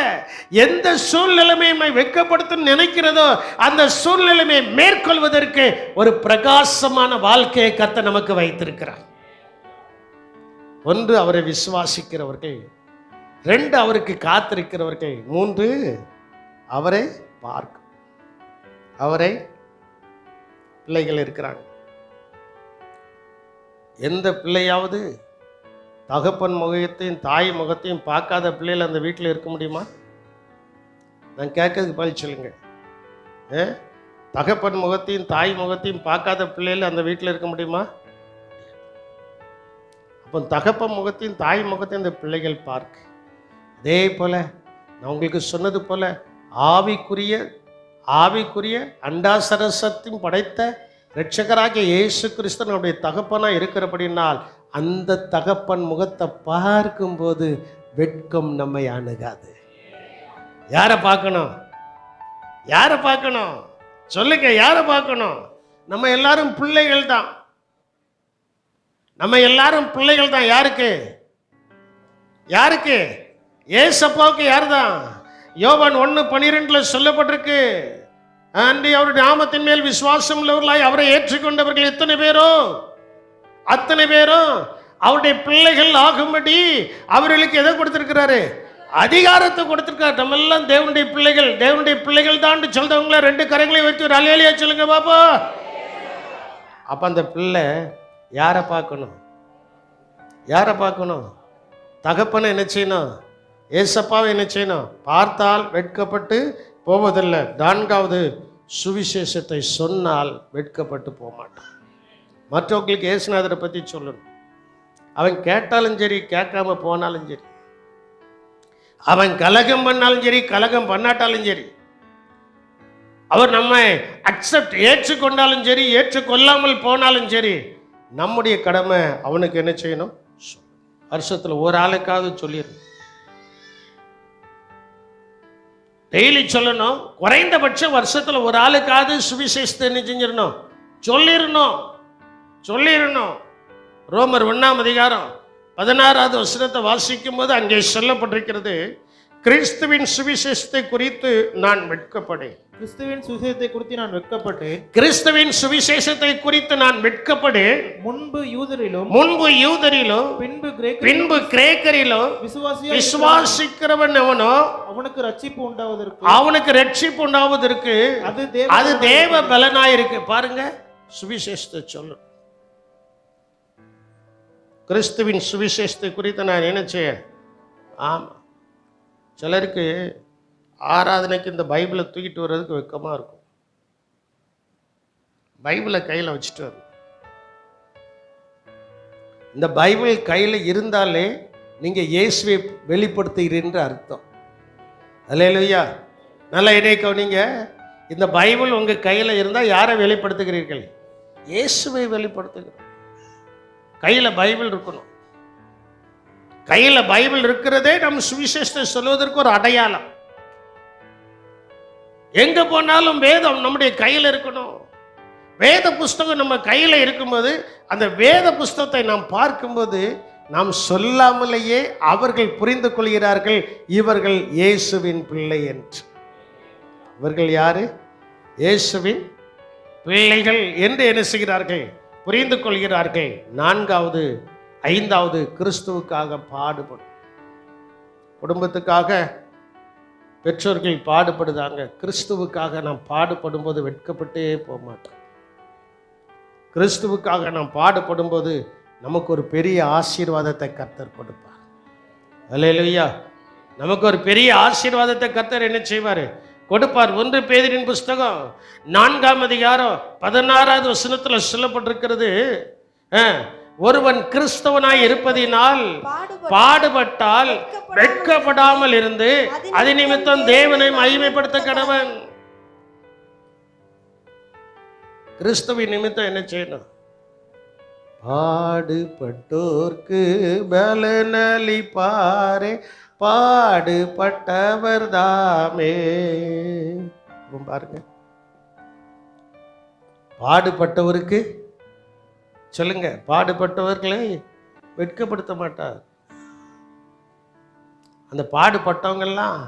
Speaker 1: எந்த சூழ்நிலைமையை வெட்கப்படுத்த நினைக்கிறதோ அந்த சூழ்நிலைமையை மேற்கொள்வதற்கு ஒரு பிரகாசமான வாழ்க்கையை கர்த்தர் நமக்கு வைத்திருக்கிறார். ஒன்று, அவரை விசுவாசிக்கிறவர்கள். ரெண்டு, அவருக்கு காத்திருக்கிறவர்கள். மூன்று, அவரை பார்க்க அவரை பிள்ளைகள் இருக்கிறாங்க. எந்த பிள்ளையாவது தகப்பன் முகத்தையும் தாய் முகத்தையும் பார்க்காத பிள்ளைகள் அந்த வீட்டில் இருக்க முடியுமா? நான் கேட்கறதுக்கு பதில் சொல்லுங்க. தகப்பன் முகத்தையும் தாய் முகத்தையும் பார்க்காத பிள்ளைகள் அந்த வீட்டில் இருக்க முடியுமா? அப்போ தகப்பன் முகத்தையும் தாய் முகத்தையும் இந்த பிள்ளைகள் பார்க்க. அதே போல நான் உங்களுக்கு சொன்னது போல ஆவிக்குரிய அண்டாசரசத்தையும் படைத்த இரட்சகராகிய இயேசு கிறிஸ்து நம்முடைய தகப்பனாக இருக்கிறபடினால் அந்த தகப்பன் முகத்தை பார்க்கும்போது வெட்கம் நம்மை அணுகாது. யாரை பார்க்கணும்? யாரை பார்க்கணும்? சொல்லுங்க, யாரை பார்க்கணும்? நம்ம எல்லாரும் பிள்ளைகள் தான். நம்ம எல்லாரும் பிள்ளைகள் தான். யாருக்கு? யாருக்கு? ஏசப்பாவுக்கு. யார் தான்? யோவான் 1:12 சொல்லப்பட்டிருக்கு, அன்றி அவருடைய நாமத்தின் மேல் விசுவாசம் உள்ளவர்களாய் அவரை ஏற்றுக்கொண்டவர்கள் எத்தனை பேரோ அத்தனை பேரும் அவருடைய பிள்ளைகள் ஆகும்படி அவர்களுக்கு எதை கொடுத்திருக்கிறாரு? அதிகாரத்தை கொடுத்திருக்காரு. நம்ம எல்லாம் தேவனுடைய பிள்ளைகள். தேவனுடைய பிள்ளைகள் தான் சொல்றவங்கள ரெண்டு கரங்களையும் வச்சு ஒரு அலையலியா சொல்லுங்க பாப்பா. அப்ப அந்த பிள்ளை யாரை பார்க்கணும்? யாரை பார்க்கணும்? தகப்பனை என்ன செய்யணும்? ஏசப்பாவை என்ன செய்யணும்? பார்த்தால் வெட்கப்பட்டு போவதில்லை. நான்காவது, சுவிசேஷத்தை சொன்னால் வெட்கப்பட்டு போக மாட்டான். மற்றவங்களுக்கு ஏசுநாதரை பற்றி சொல்லணும். அவன் கேட்டாலும் சரி, கேட்காம போனாலும் சரி, அவன் கலகம் பண்ணாலும் சரி, கலகம் பண்ணாட்டாலும் சரி, அவர் நம்மை அக்செப்ட் ஏற்றுக்கொண்டாலும் சரி, ஏற்றுக்கொள்ளாமல் போனாலும் சரி, நம்முடைய கடமை அவனுக்கு என்ன செய்யணும்? வருஷத்தில் ஒரு ஆளுக்காவது சொல்லிடணும். டெய்லி சொல்லணும். குறைந்தபட்சம் வருஷத்தில் ஒரு ஆளுக்காவது சுவிசேஷத்தை என்ன செஞ்சிடணும்? சொல்லிடணும். ரோமர் 1:16 வாசிக்கும் போது அங்கே சொல்லப்பட்டிருக்கிறது, கிறிஸ்துவின் சுவிசேஷத்தை குறித்து நான் வெட்கப்படேன்.
Speaker 2: கிறிஸ்துவின் சுவிசேஷத்தை குறித்து நான் வெட்கப்பட்டேன்.
Speaker 1: கிறிஸ்துவின் சுவிசேஷத்தை குறித்து நான் வெட்கப்படேன்.
Speaker 2: முன்பு யூதரிலும்
Speaker 1: பின்பு கிரேக்கரிலும் விசுவாசிக்கிறவன் எவனோ
Speaker 2: அவனுக்கு ரட்சிப்பு உண்டாவதற்கு
Speaker 1: அது தேவ பலனாயிருக்கு. பாருங்க, சுவிசேஷத்தை சொல்லணும். கிறிஸ்துவின் சுவிசேஷத்தை குறித்து நான் நினைச்சேன். ஆமா, சிலருக்கு ஆராதனைக்கு இந்த பைபிளை தூக்கிட்டு வர்றதுக்கு வெக்கமா இருக்கும். பைபிளை கையில் வச்சுட்டு வரும். இந்த பைபிள் கையில் இருந்தாலே நீங்க இயேசுவை வெளிப்படுத்துகிறீன்ற அர்த்தம். அல்லேலூயா. நல்லா இணைய கவனிங்க. இந்த பைபிள் உங்க கையில் இருந்தால் யாரை வெளிப்படுத்துகிறீர்கள்? இயேசுவை வெளிப்படுத்துகிறோம். கையில் பைபிள் இருக்கணும். கையில் பைபிள் இருக்கிறதே நம்ம சுவிசேஷத்தை சொல்வதற்கு ஒரு அடையாளம். எங்க போனாலும் வேதம் நம்முடைய கையில் இருக்கணும். வேத புஸ்தகம் நம்ம கையில் இருக்கும்போது அந்த வேத புஸ்தகத்தை நாம் பார்க்கும்போது நாம் சொல்லாமலேயே அவர்கள் புரிந்து கொள்கிறார்கள், இவர்கள் இயேசுவின் பிள்ளை என்று. இவர்கள் யாரு? இயேசுவின் பிள்ளைகள் என்று என்ன செய்கிறார்கள்? புரிந்து கொள்கிறார்கள். நான்காவது, ஐந்தாவது, கிறிஸ்துவுக்காக பாடுபடும். குடும்பத்துக்காக பெற்றோர்கள் பாடுபடுதாங்க. கிறிஸ்துவுக்காக நாம் பாடுபடும் போது வெட்கப்பட்டே போக மாட்டோம். கிறிஸ்துவுக்காக நாம் பாடுபடும் போது நமக்கு ஒரு பெரிய ஆசீர்வாதத்தை கர்த்தர் கொடுப்பார். அல்லேலூயா. நமக்கு ஒரு பெரிய ஆசீர்வாதத்தை கர்த்தர் என்ன செய்வார்? கொடுப்பார். 1 பேதுருவின் புஸ்தகம் 4ஆம் அதிகாரம் 16வது வசனத்தில் சொல்லப்பட்டிருக்கிறது, ஒருவன் கிறிஸ்தவனாய் இருப்பதினால் பாடுபட்டால் வெட்கப்படாமல் இருந்து அது நிமித்தம் தேவனை மகிமைப்படுத்த கடவன். கிறிஸ்துவின் நிமித்தம் என்ன செய்யணும்? பாடுபட்டோர்க்கு பலனளிப்பாரே பாடுபட்டவர் தாமே. பாருங்க, பாடுபட்டவருக்கு சொல்லுங்க, பாடுபட்டவர்களை வெட்கப்படுத்த மாட்டார். அந்த பாடுபட்டவங்கெல்லாம்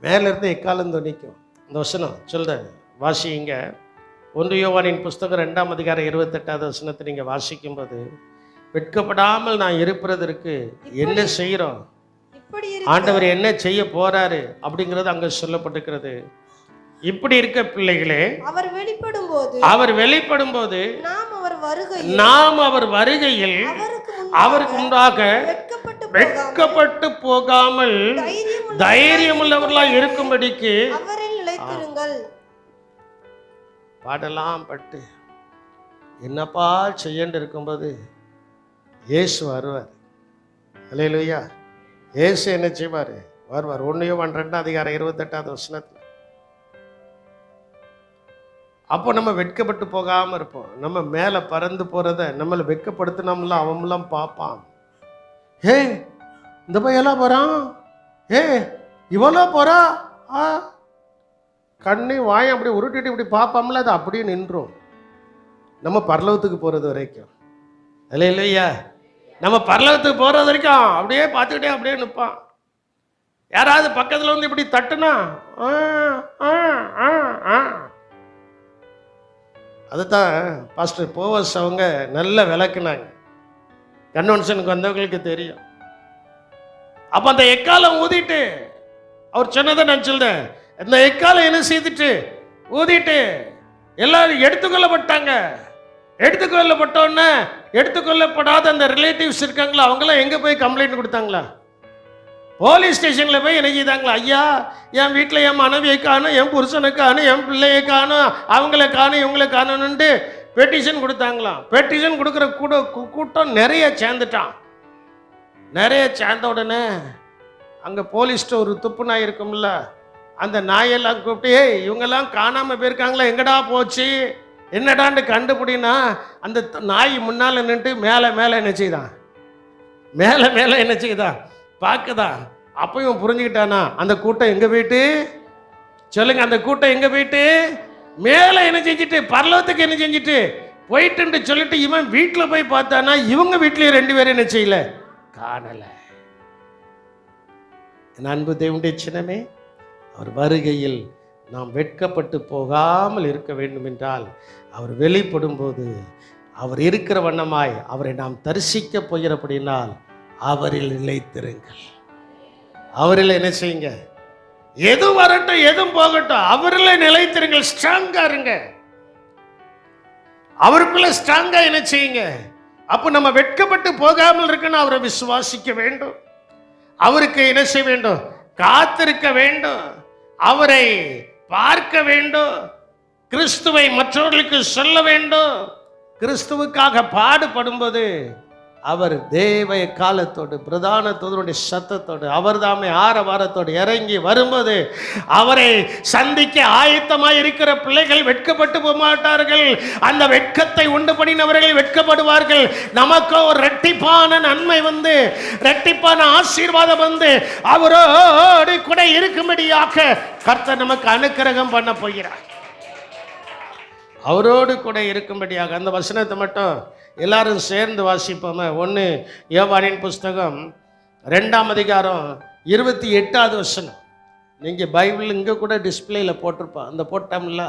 Speaker 1: மேல இருந்து எக்காலம் துணிக்கும். அந்த வசனம் சொல்ற வாசிங்க. 1 யோவானின் புஸ்தகம் 2ஆம் அதிகாரம் 28வது வசனத்தை நீங்க வாசிக்கும் போது, வெட்கப்படாமல் நான் இருப்பதற்கு என்ன செய்யறோம், ஆண்டவர் என்ன செய்ய போறாரு அப்படிங்கிறது அங்க சொல்லப்பட்டிருக்கிறது. இப்படி இருக்க பிள்ளைகளே, அவர் வெளிப்படும் போது நாம் அவர் வருகையில் அவருக்கு முன்பாக வெட்கப்பட்டு போகாமல் தைரியமுள்ளவர்களாக இருக்கும்படிக்கு பாடலாம் பட்டு என்னப்பா செய்யண்டு இருக்கும்போது இயேசு வருவார். அல்லேலூயா. இயேசு என்ன செய்வார்? வருவார். 1 யோவான் 2ஆம் அதிகாரம் 28வது வசனத்தில். அப்போ நம்ம வெட்கப்பட்டு போகாமல் இருப்போம். நம்ம மேலே பறந்து போகிறத நம்மளை வெட்கப்படுத்தினோம்ல, அவன்லாம் பார்ப்பான். ஏ இந்த பையெல்லாம் போகிறான், ஏ இவெல்லாம் போகிறா, கண்ணை வாயை அப்படி உருட்டிட்டு இப்படி பார்ப்போம்ல, அது அப்படியே நின்றோம் நம்ம பரலோகத்துக்கு போகிறது வரைக்கும். இல்லையா? நம்ம பரலோகத்துக்கு போகிறது வரைக்கும் அப்படியே பார்த்துக்கிட்டே அப்படியே நிற்பான். யாராவது பக்கத்தில் வந்து இப்படி தட்டுனா அதுதான் பாஸ்டர் போவஸ் அவங்க நல்ல விளக்குனாங்க. கன்வென்ஷனுக்கு வந்தவங்களுக்கு தெரியும். அப்போ அந்த எக்காலம் ஊதிட்டு அவர் சொன்னதை நான் சொல்றேன். இந்த எக்காலம் என்ன செய்துட்டு ஊதிட்டு எல்லாரும் எடுத்துக்கொள்ளப்பட்டாங்க. எடுத்துக்கொள்ளப்பட்டோன்னே எடுத்துக்கொள்ளப்படாத அந்த ரிலேட்டிவ்ஸ் இருக்காங்களா, அவங்களாம் எங்கே போய் கம்ப்ளைண்ட் கொடுத்தாங்களா? போலீஸ் ஸ்டேஷனில் போய் என்ன செய்தாங்களா? ஐயா, என் வீட்டில் என் மனைவியை காணும், என் புருஷனை காணும், என் பிள்ளையை காணும், அவங்கள காணும், இவங்களை காணும்னுட்டு பெட்டிஷன் கொடுத்தாங்களாம். பெட்டிஷன் கொடுக்குற கூட்டம் நிறைய சேர்ந்துட்டான். நிறைய சேர்ந்த உடனே அங்கே போலீஸ்ட்டு ஒரு துப்பு நாய் இருக்கும்ல, அந்த நாயெல்லாம் கூப்பிட்டு, ஏய் இவங்கெல்லாம் காணாமல் போயிருக்காங்களா, எங்கடா போச்சு, என்னடான்னு கண்டுபிடினா அந்த நாய் முன்னால் நின்றுட்டு மேலே என்ன செய்தான், மேலே என்ன செய்தான் பார்க்குதான். அப்பயும் புரிஞ்சுக்கிட்டானா அந்த கூட்டம் எங்கே போயிட்டு, சொல்லுங்க, அந்த கூட்டம் எங்கே போயிட்டு மேலே என்ன செஞ்சுட்டு பரலோகத்துக்கு என்ன செஞ்சுட்டு போயிட்டுன்னு சொல்லிட்டு இவன் வீட்டில் போய் பார்த்தானா இவங்க வீட்லேயும் 2 பேரும் என்ன செய்யல, காணலை. என் அன்பு தேவனுடைய சின்னமே, அவர் வருகையில் நாம் வெட்கப்பட்டு போகாமல் இருக்க வேண்டும் என்றால், அவர் வெளிப்படும் போது அவர் இருக்கிற வண்ணமாய் அவரை நாம் தரிசிக்க போகிறபடினால் அவரில் நிலைத்திருங்கள். அவரில் என்ன செய்யுங்க, எது வரட்டும் எதுவும் போகட்டும், அவரில் நிலைத்திருங்கள். ஸ்ட்ராங்கா இருங்க, அவருக்குள்ள ஸ்ட்ராங்கா என்ன செய்யுங்க. அப்போ நம்ம வெட்கப்பட்டு போகாமல் இருக்கணும். அவரை விசுவாசிக்க வேண்டும், அவருக்கு என்ன செய்ய வேண்டும், காத்திருக்க வேண்டும், அவரை பார்க்க வேண்டும், கிறிஸ்துவை மற்றவர்களுக்கு சொல்ல வேண்டும். கிறிஸ்துவுக்காக பாடுபடும்போது அவர் தேவ காலத்தோடு பிரதான தூதனுடைய சத்தத்தோடு அவர் தாமே ஆரவாரத்தோடு இறங்கி வரும்போது அவரை சந்திக்க ஆயத்தமாய் இருக்கிற பிள்ளைகள் வெட்கப்பட்டு போக மாட்டார்கள். அந்த வெட்கத்தை உண்டு பண்ணினவர்கள் வெட்கப்படுவார்கள். நமக்கு ஒரு இரட்டிப்பான நன்மை வந்து, இரட்டிப்பான ஆசீர்வாதம் வந்து அவரோடு கூட இருக்கும்படியாக கர்த்தர் நமக்கு அனுக்கிரகம் பண்ண போகிறார். அவரோடு கூட இருக்கும்படியாக அந்த வசனத்தை மட்டும் எல்லாரும் சேர்ந்து வாசிப்போமே. 1 யோவானின் புஸ்தகம் 2ஆம் அதிகாரம் 28வது வசனம். நீங்கள் பைபிள் இங்கே கூட டிஸ்பிளேயில் போட்டிருப்போம், அந்த போட்டோம்ல,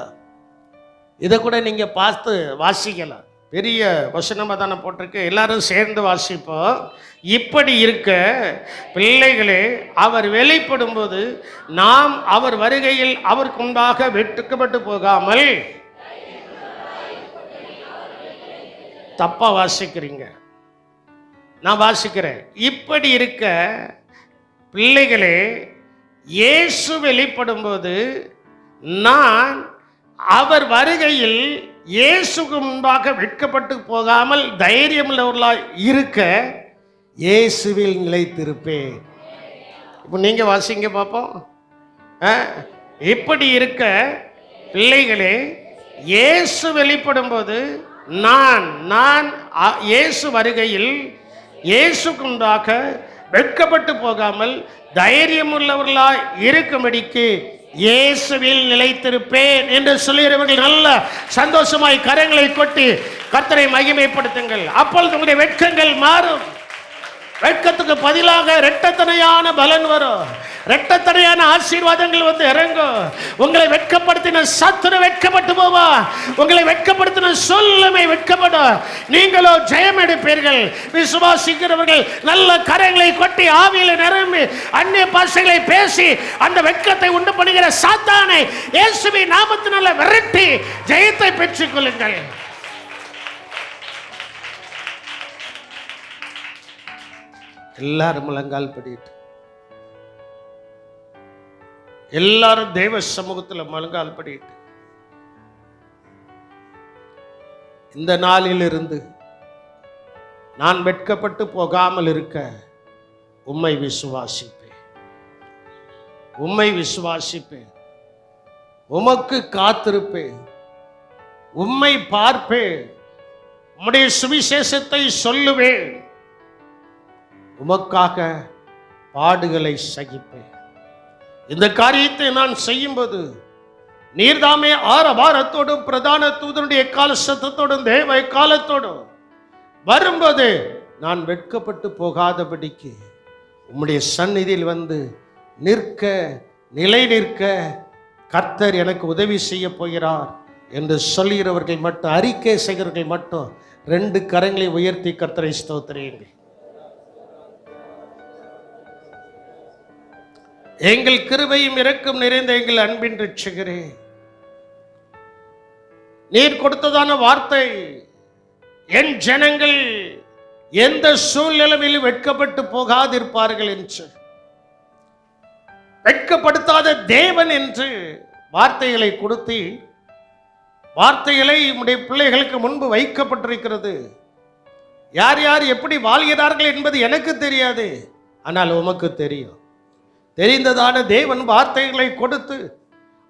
Speaker 1: இதை கூட நீங்கள் பார்த்து வாசிக்கலாம். பெரிய வசனமாக தானே போட்டிருக்கு. எல்லாரும் சேர்ந்து வாசிப்போம். இப்படி இருக்க பிள்ளைகளே, அவர் வெளிப்படும் போது நாம் அவர் வருகையில் அவருக்கு முன்பாக வெட்கப்பட்டு போகாமல், தப்பா வாசிக்கிறீங்க, நான் வாசிக்கிறேன். இப்படி இருக்க பிள்ளைகளே, இயேசு வெளிப்படும்போது நான் அவர் வருகையில் இயேசுக்கு முன்பாக வெட்கப்பட்டு போகாமல் தைரியமுள்ளவர்களாய் இருக்க இயேசுவில் நிலைத்திருப்பேன். இப்போ நீங்க வாசிங்க பார்ப்போம். இப்படி இருக்க பிள்ளைகளே, இயேசு வெளிப்படும்போது நான் இயேசு வருகையில் இயேசுக்கு முன்பாக வெட்கப்பட்டு போகாமல் தைரியமுள்ளவர்களாய் இருக்கும்படிக்கு இயேசுவில் நிலைத்திருப்பேன் என்று சொல்லுகிறவர்கள் நல்ல சந்தோஷமாய் கரங்களை கொட்டி கர்த்தரை மகிமைப்படுத்துங்கள். அப்பொழுது உங்களுடைய வெட்கங்கள் மாறும். வெட்கத்துக்கு பதிலாக இரட்டத்தனையான பலன் வரும். இரட்டத்தனையான ஆசீர்வாதங்கள் வந்து இறங்கும். உங்களை வெட்கப்படுத்தின சத்துரு வெட்கப்பட்டு போவா. உங்களை வெட்கப்படுத்தின சொல்லுமை வெட்கப்படும். நீங்களோ ஜெயம் எடுப்பீர்கள். விசுவாசிக்கிறவர்கள் நல்ல கரங்களை கொட்டி ஆவியில் நிரம்பி அந்நிய பாஷைகளை பேசி அந்த வெட்கத்தை உண்டு பண்ணுகிற சாத்தானை இயேசுவின் நாமத்தினால விரட்டி ஜெயத்தை பெற்றுக் கொள்ளுங்கள். எல்லாரும் முழங்கால் படிட்டு எல்லாரும் தேவ சமூகத்தில் முழங்கால் படிட்டு இந்த நாளிலிருந்து நான் வெட்கப்பட்டு போகாமல் இருக்க உம்மை விசுவாசிப்பேன், உம்மை விசுவாசிப்பேன், உமக்கு காத்திருப்பேன், உம்மை பார்ப்பேன், உம்முடைய சுவிசேஷத்தை சொல்லுவேன், உமக்காக பாடுகளை சகிப்பேன். இந்த காரியத்தை நான் செய்யும்போது நீர்தாமே ஆரவாரத்தோடும் பிரதான தூதனுடைய கால சத்தத்தோடும் தேவ காலத்தோடும் வரும்போது நான் வெட்கப்பட்டு போகாதபடிக்கு உம்முடைய சந்நிதியில் வந்து நிற்க, நிலை நிற்க கர்த்தர் எனக்கு உதவி செய்ய போகிறார் என்று சொல்லுகிறவர்கள் மட்டும், அறிக்கை செய்கிறவர்கள் மட்டும் 2 கரங்களை உயர்த்தி கர்த்தரை ஸ்தோத்திரியுங்கள். எங்கள் கிருபையும் இரக்கம் நிறைந்த எங்கள் அன்பின் ரட்சகரே, நீர் கொடுத்ததான வார்த்தை, என் ஜனங்கள் எந்த சூழ்நிலையிலும் வெட்கப்பட்டு போகாதிருப்பார்கள் என்று, வெட்கப்படுத்தாத தேவன் என்று வார்த்தைகளை கொடுத்து, வார்த்தைகளை உம்முடைய பிள்ளைகளுக்கு முன்பு வைக்கப்பட்டிருக்கிறது. யார் யார் எப்படி வாழ்கிறார்கள் என்பது எனக்கு தெரியாது, ஆனால் உமக்கு தெரியும். தெரிந்ததான தேவன் வார்த்தைகளை கொடுத்து,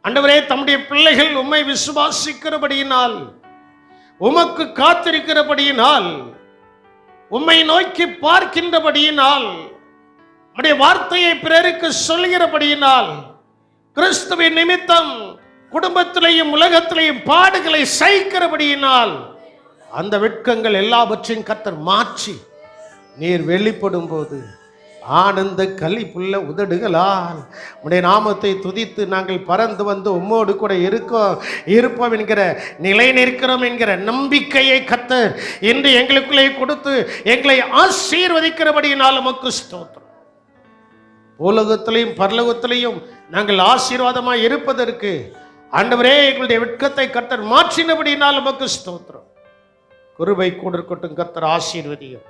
Speaker 1: ஆண்டவரே தம்முடைய பிள்ளைகள் உம்மை விசுவாசிக்கிறபடியினால், உமக்கு காத்திருக்கிறபடியினால், உம்மை நோக்கி பார்க்கின்றபடியினால், உம்முடைய வார்த்தையை பிறருக்கு சொல்கிறபடியினால், கிறிஸ்துவின் நிமித்தம் குடும்பத்திலேயும் உலகத்திலேயும் பாடுகளை சகிக்கிறபடியினால், அந்த வெட்கங்கள் எல்லாவற்றையும் கர்த்தர் மாற்றி நீர் வெளிப்படும் போது ஆனந்த களிப்புள்ள உதடுகளால் உம்முடைய நாமத்தை துதித்து நாங்கள் பறந்து வந்து உம்மோடு கூட இருப்போம் என்கிற, நிலை நிற்கிறோம் என்கிற நம்பிக்கையை கர்த்தர் இன்று எங்களுக்குள்ளே கொடுத்து எங்களை ஆசீர்வதிக்கிறபடியினால் உமக்கு ஸ்தோத்திரம். உலகத்திலையும் பரலோகத்திலையும் நாங்கள் ஆசீர்வாதமாய் இருப்பதற்கு ஆண்டவரே எங்களுடைய வெட்கத்தை கர்த்தர் மாற்றினபடியினால் உமக்கு ஸ்தோத்திரம். கிருபை கொடுக்கட்டும் கர்த்தர், ஆசீர்வதியும்.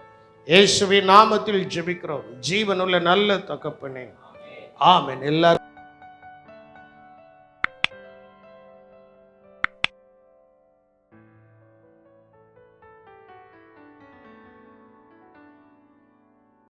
Speaker 1: இயேசுவின் நாமத்தில் ஜெபிக்கிறோம் ஜீவனுள்ள நல்ல தகப்பனே, ஆமென். எல்லாரும்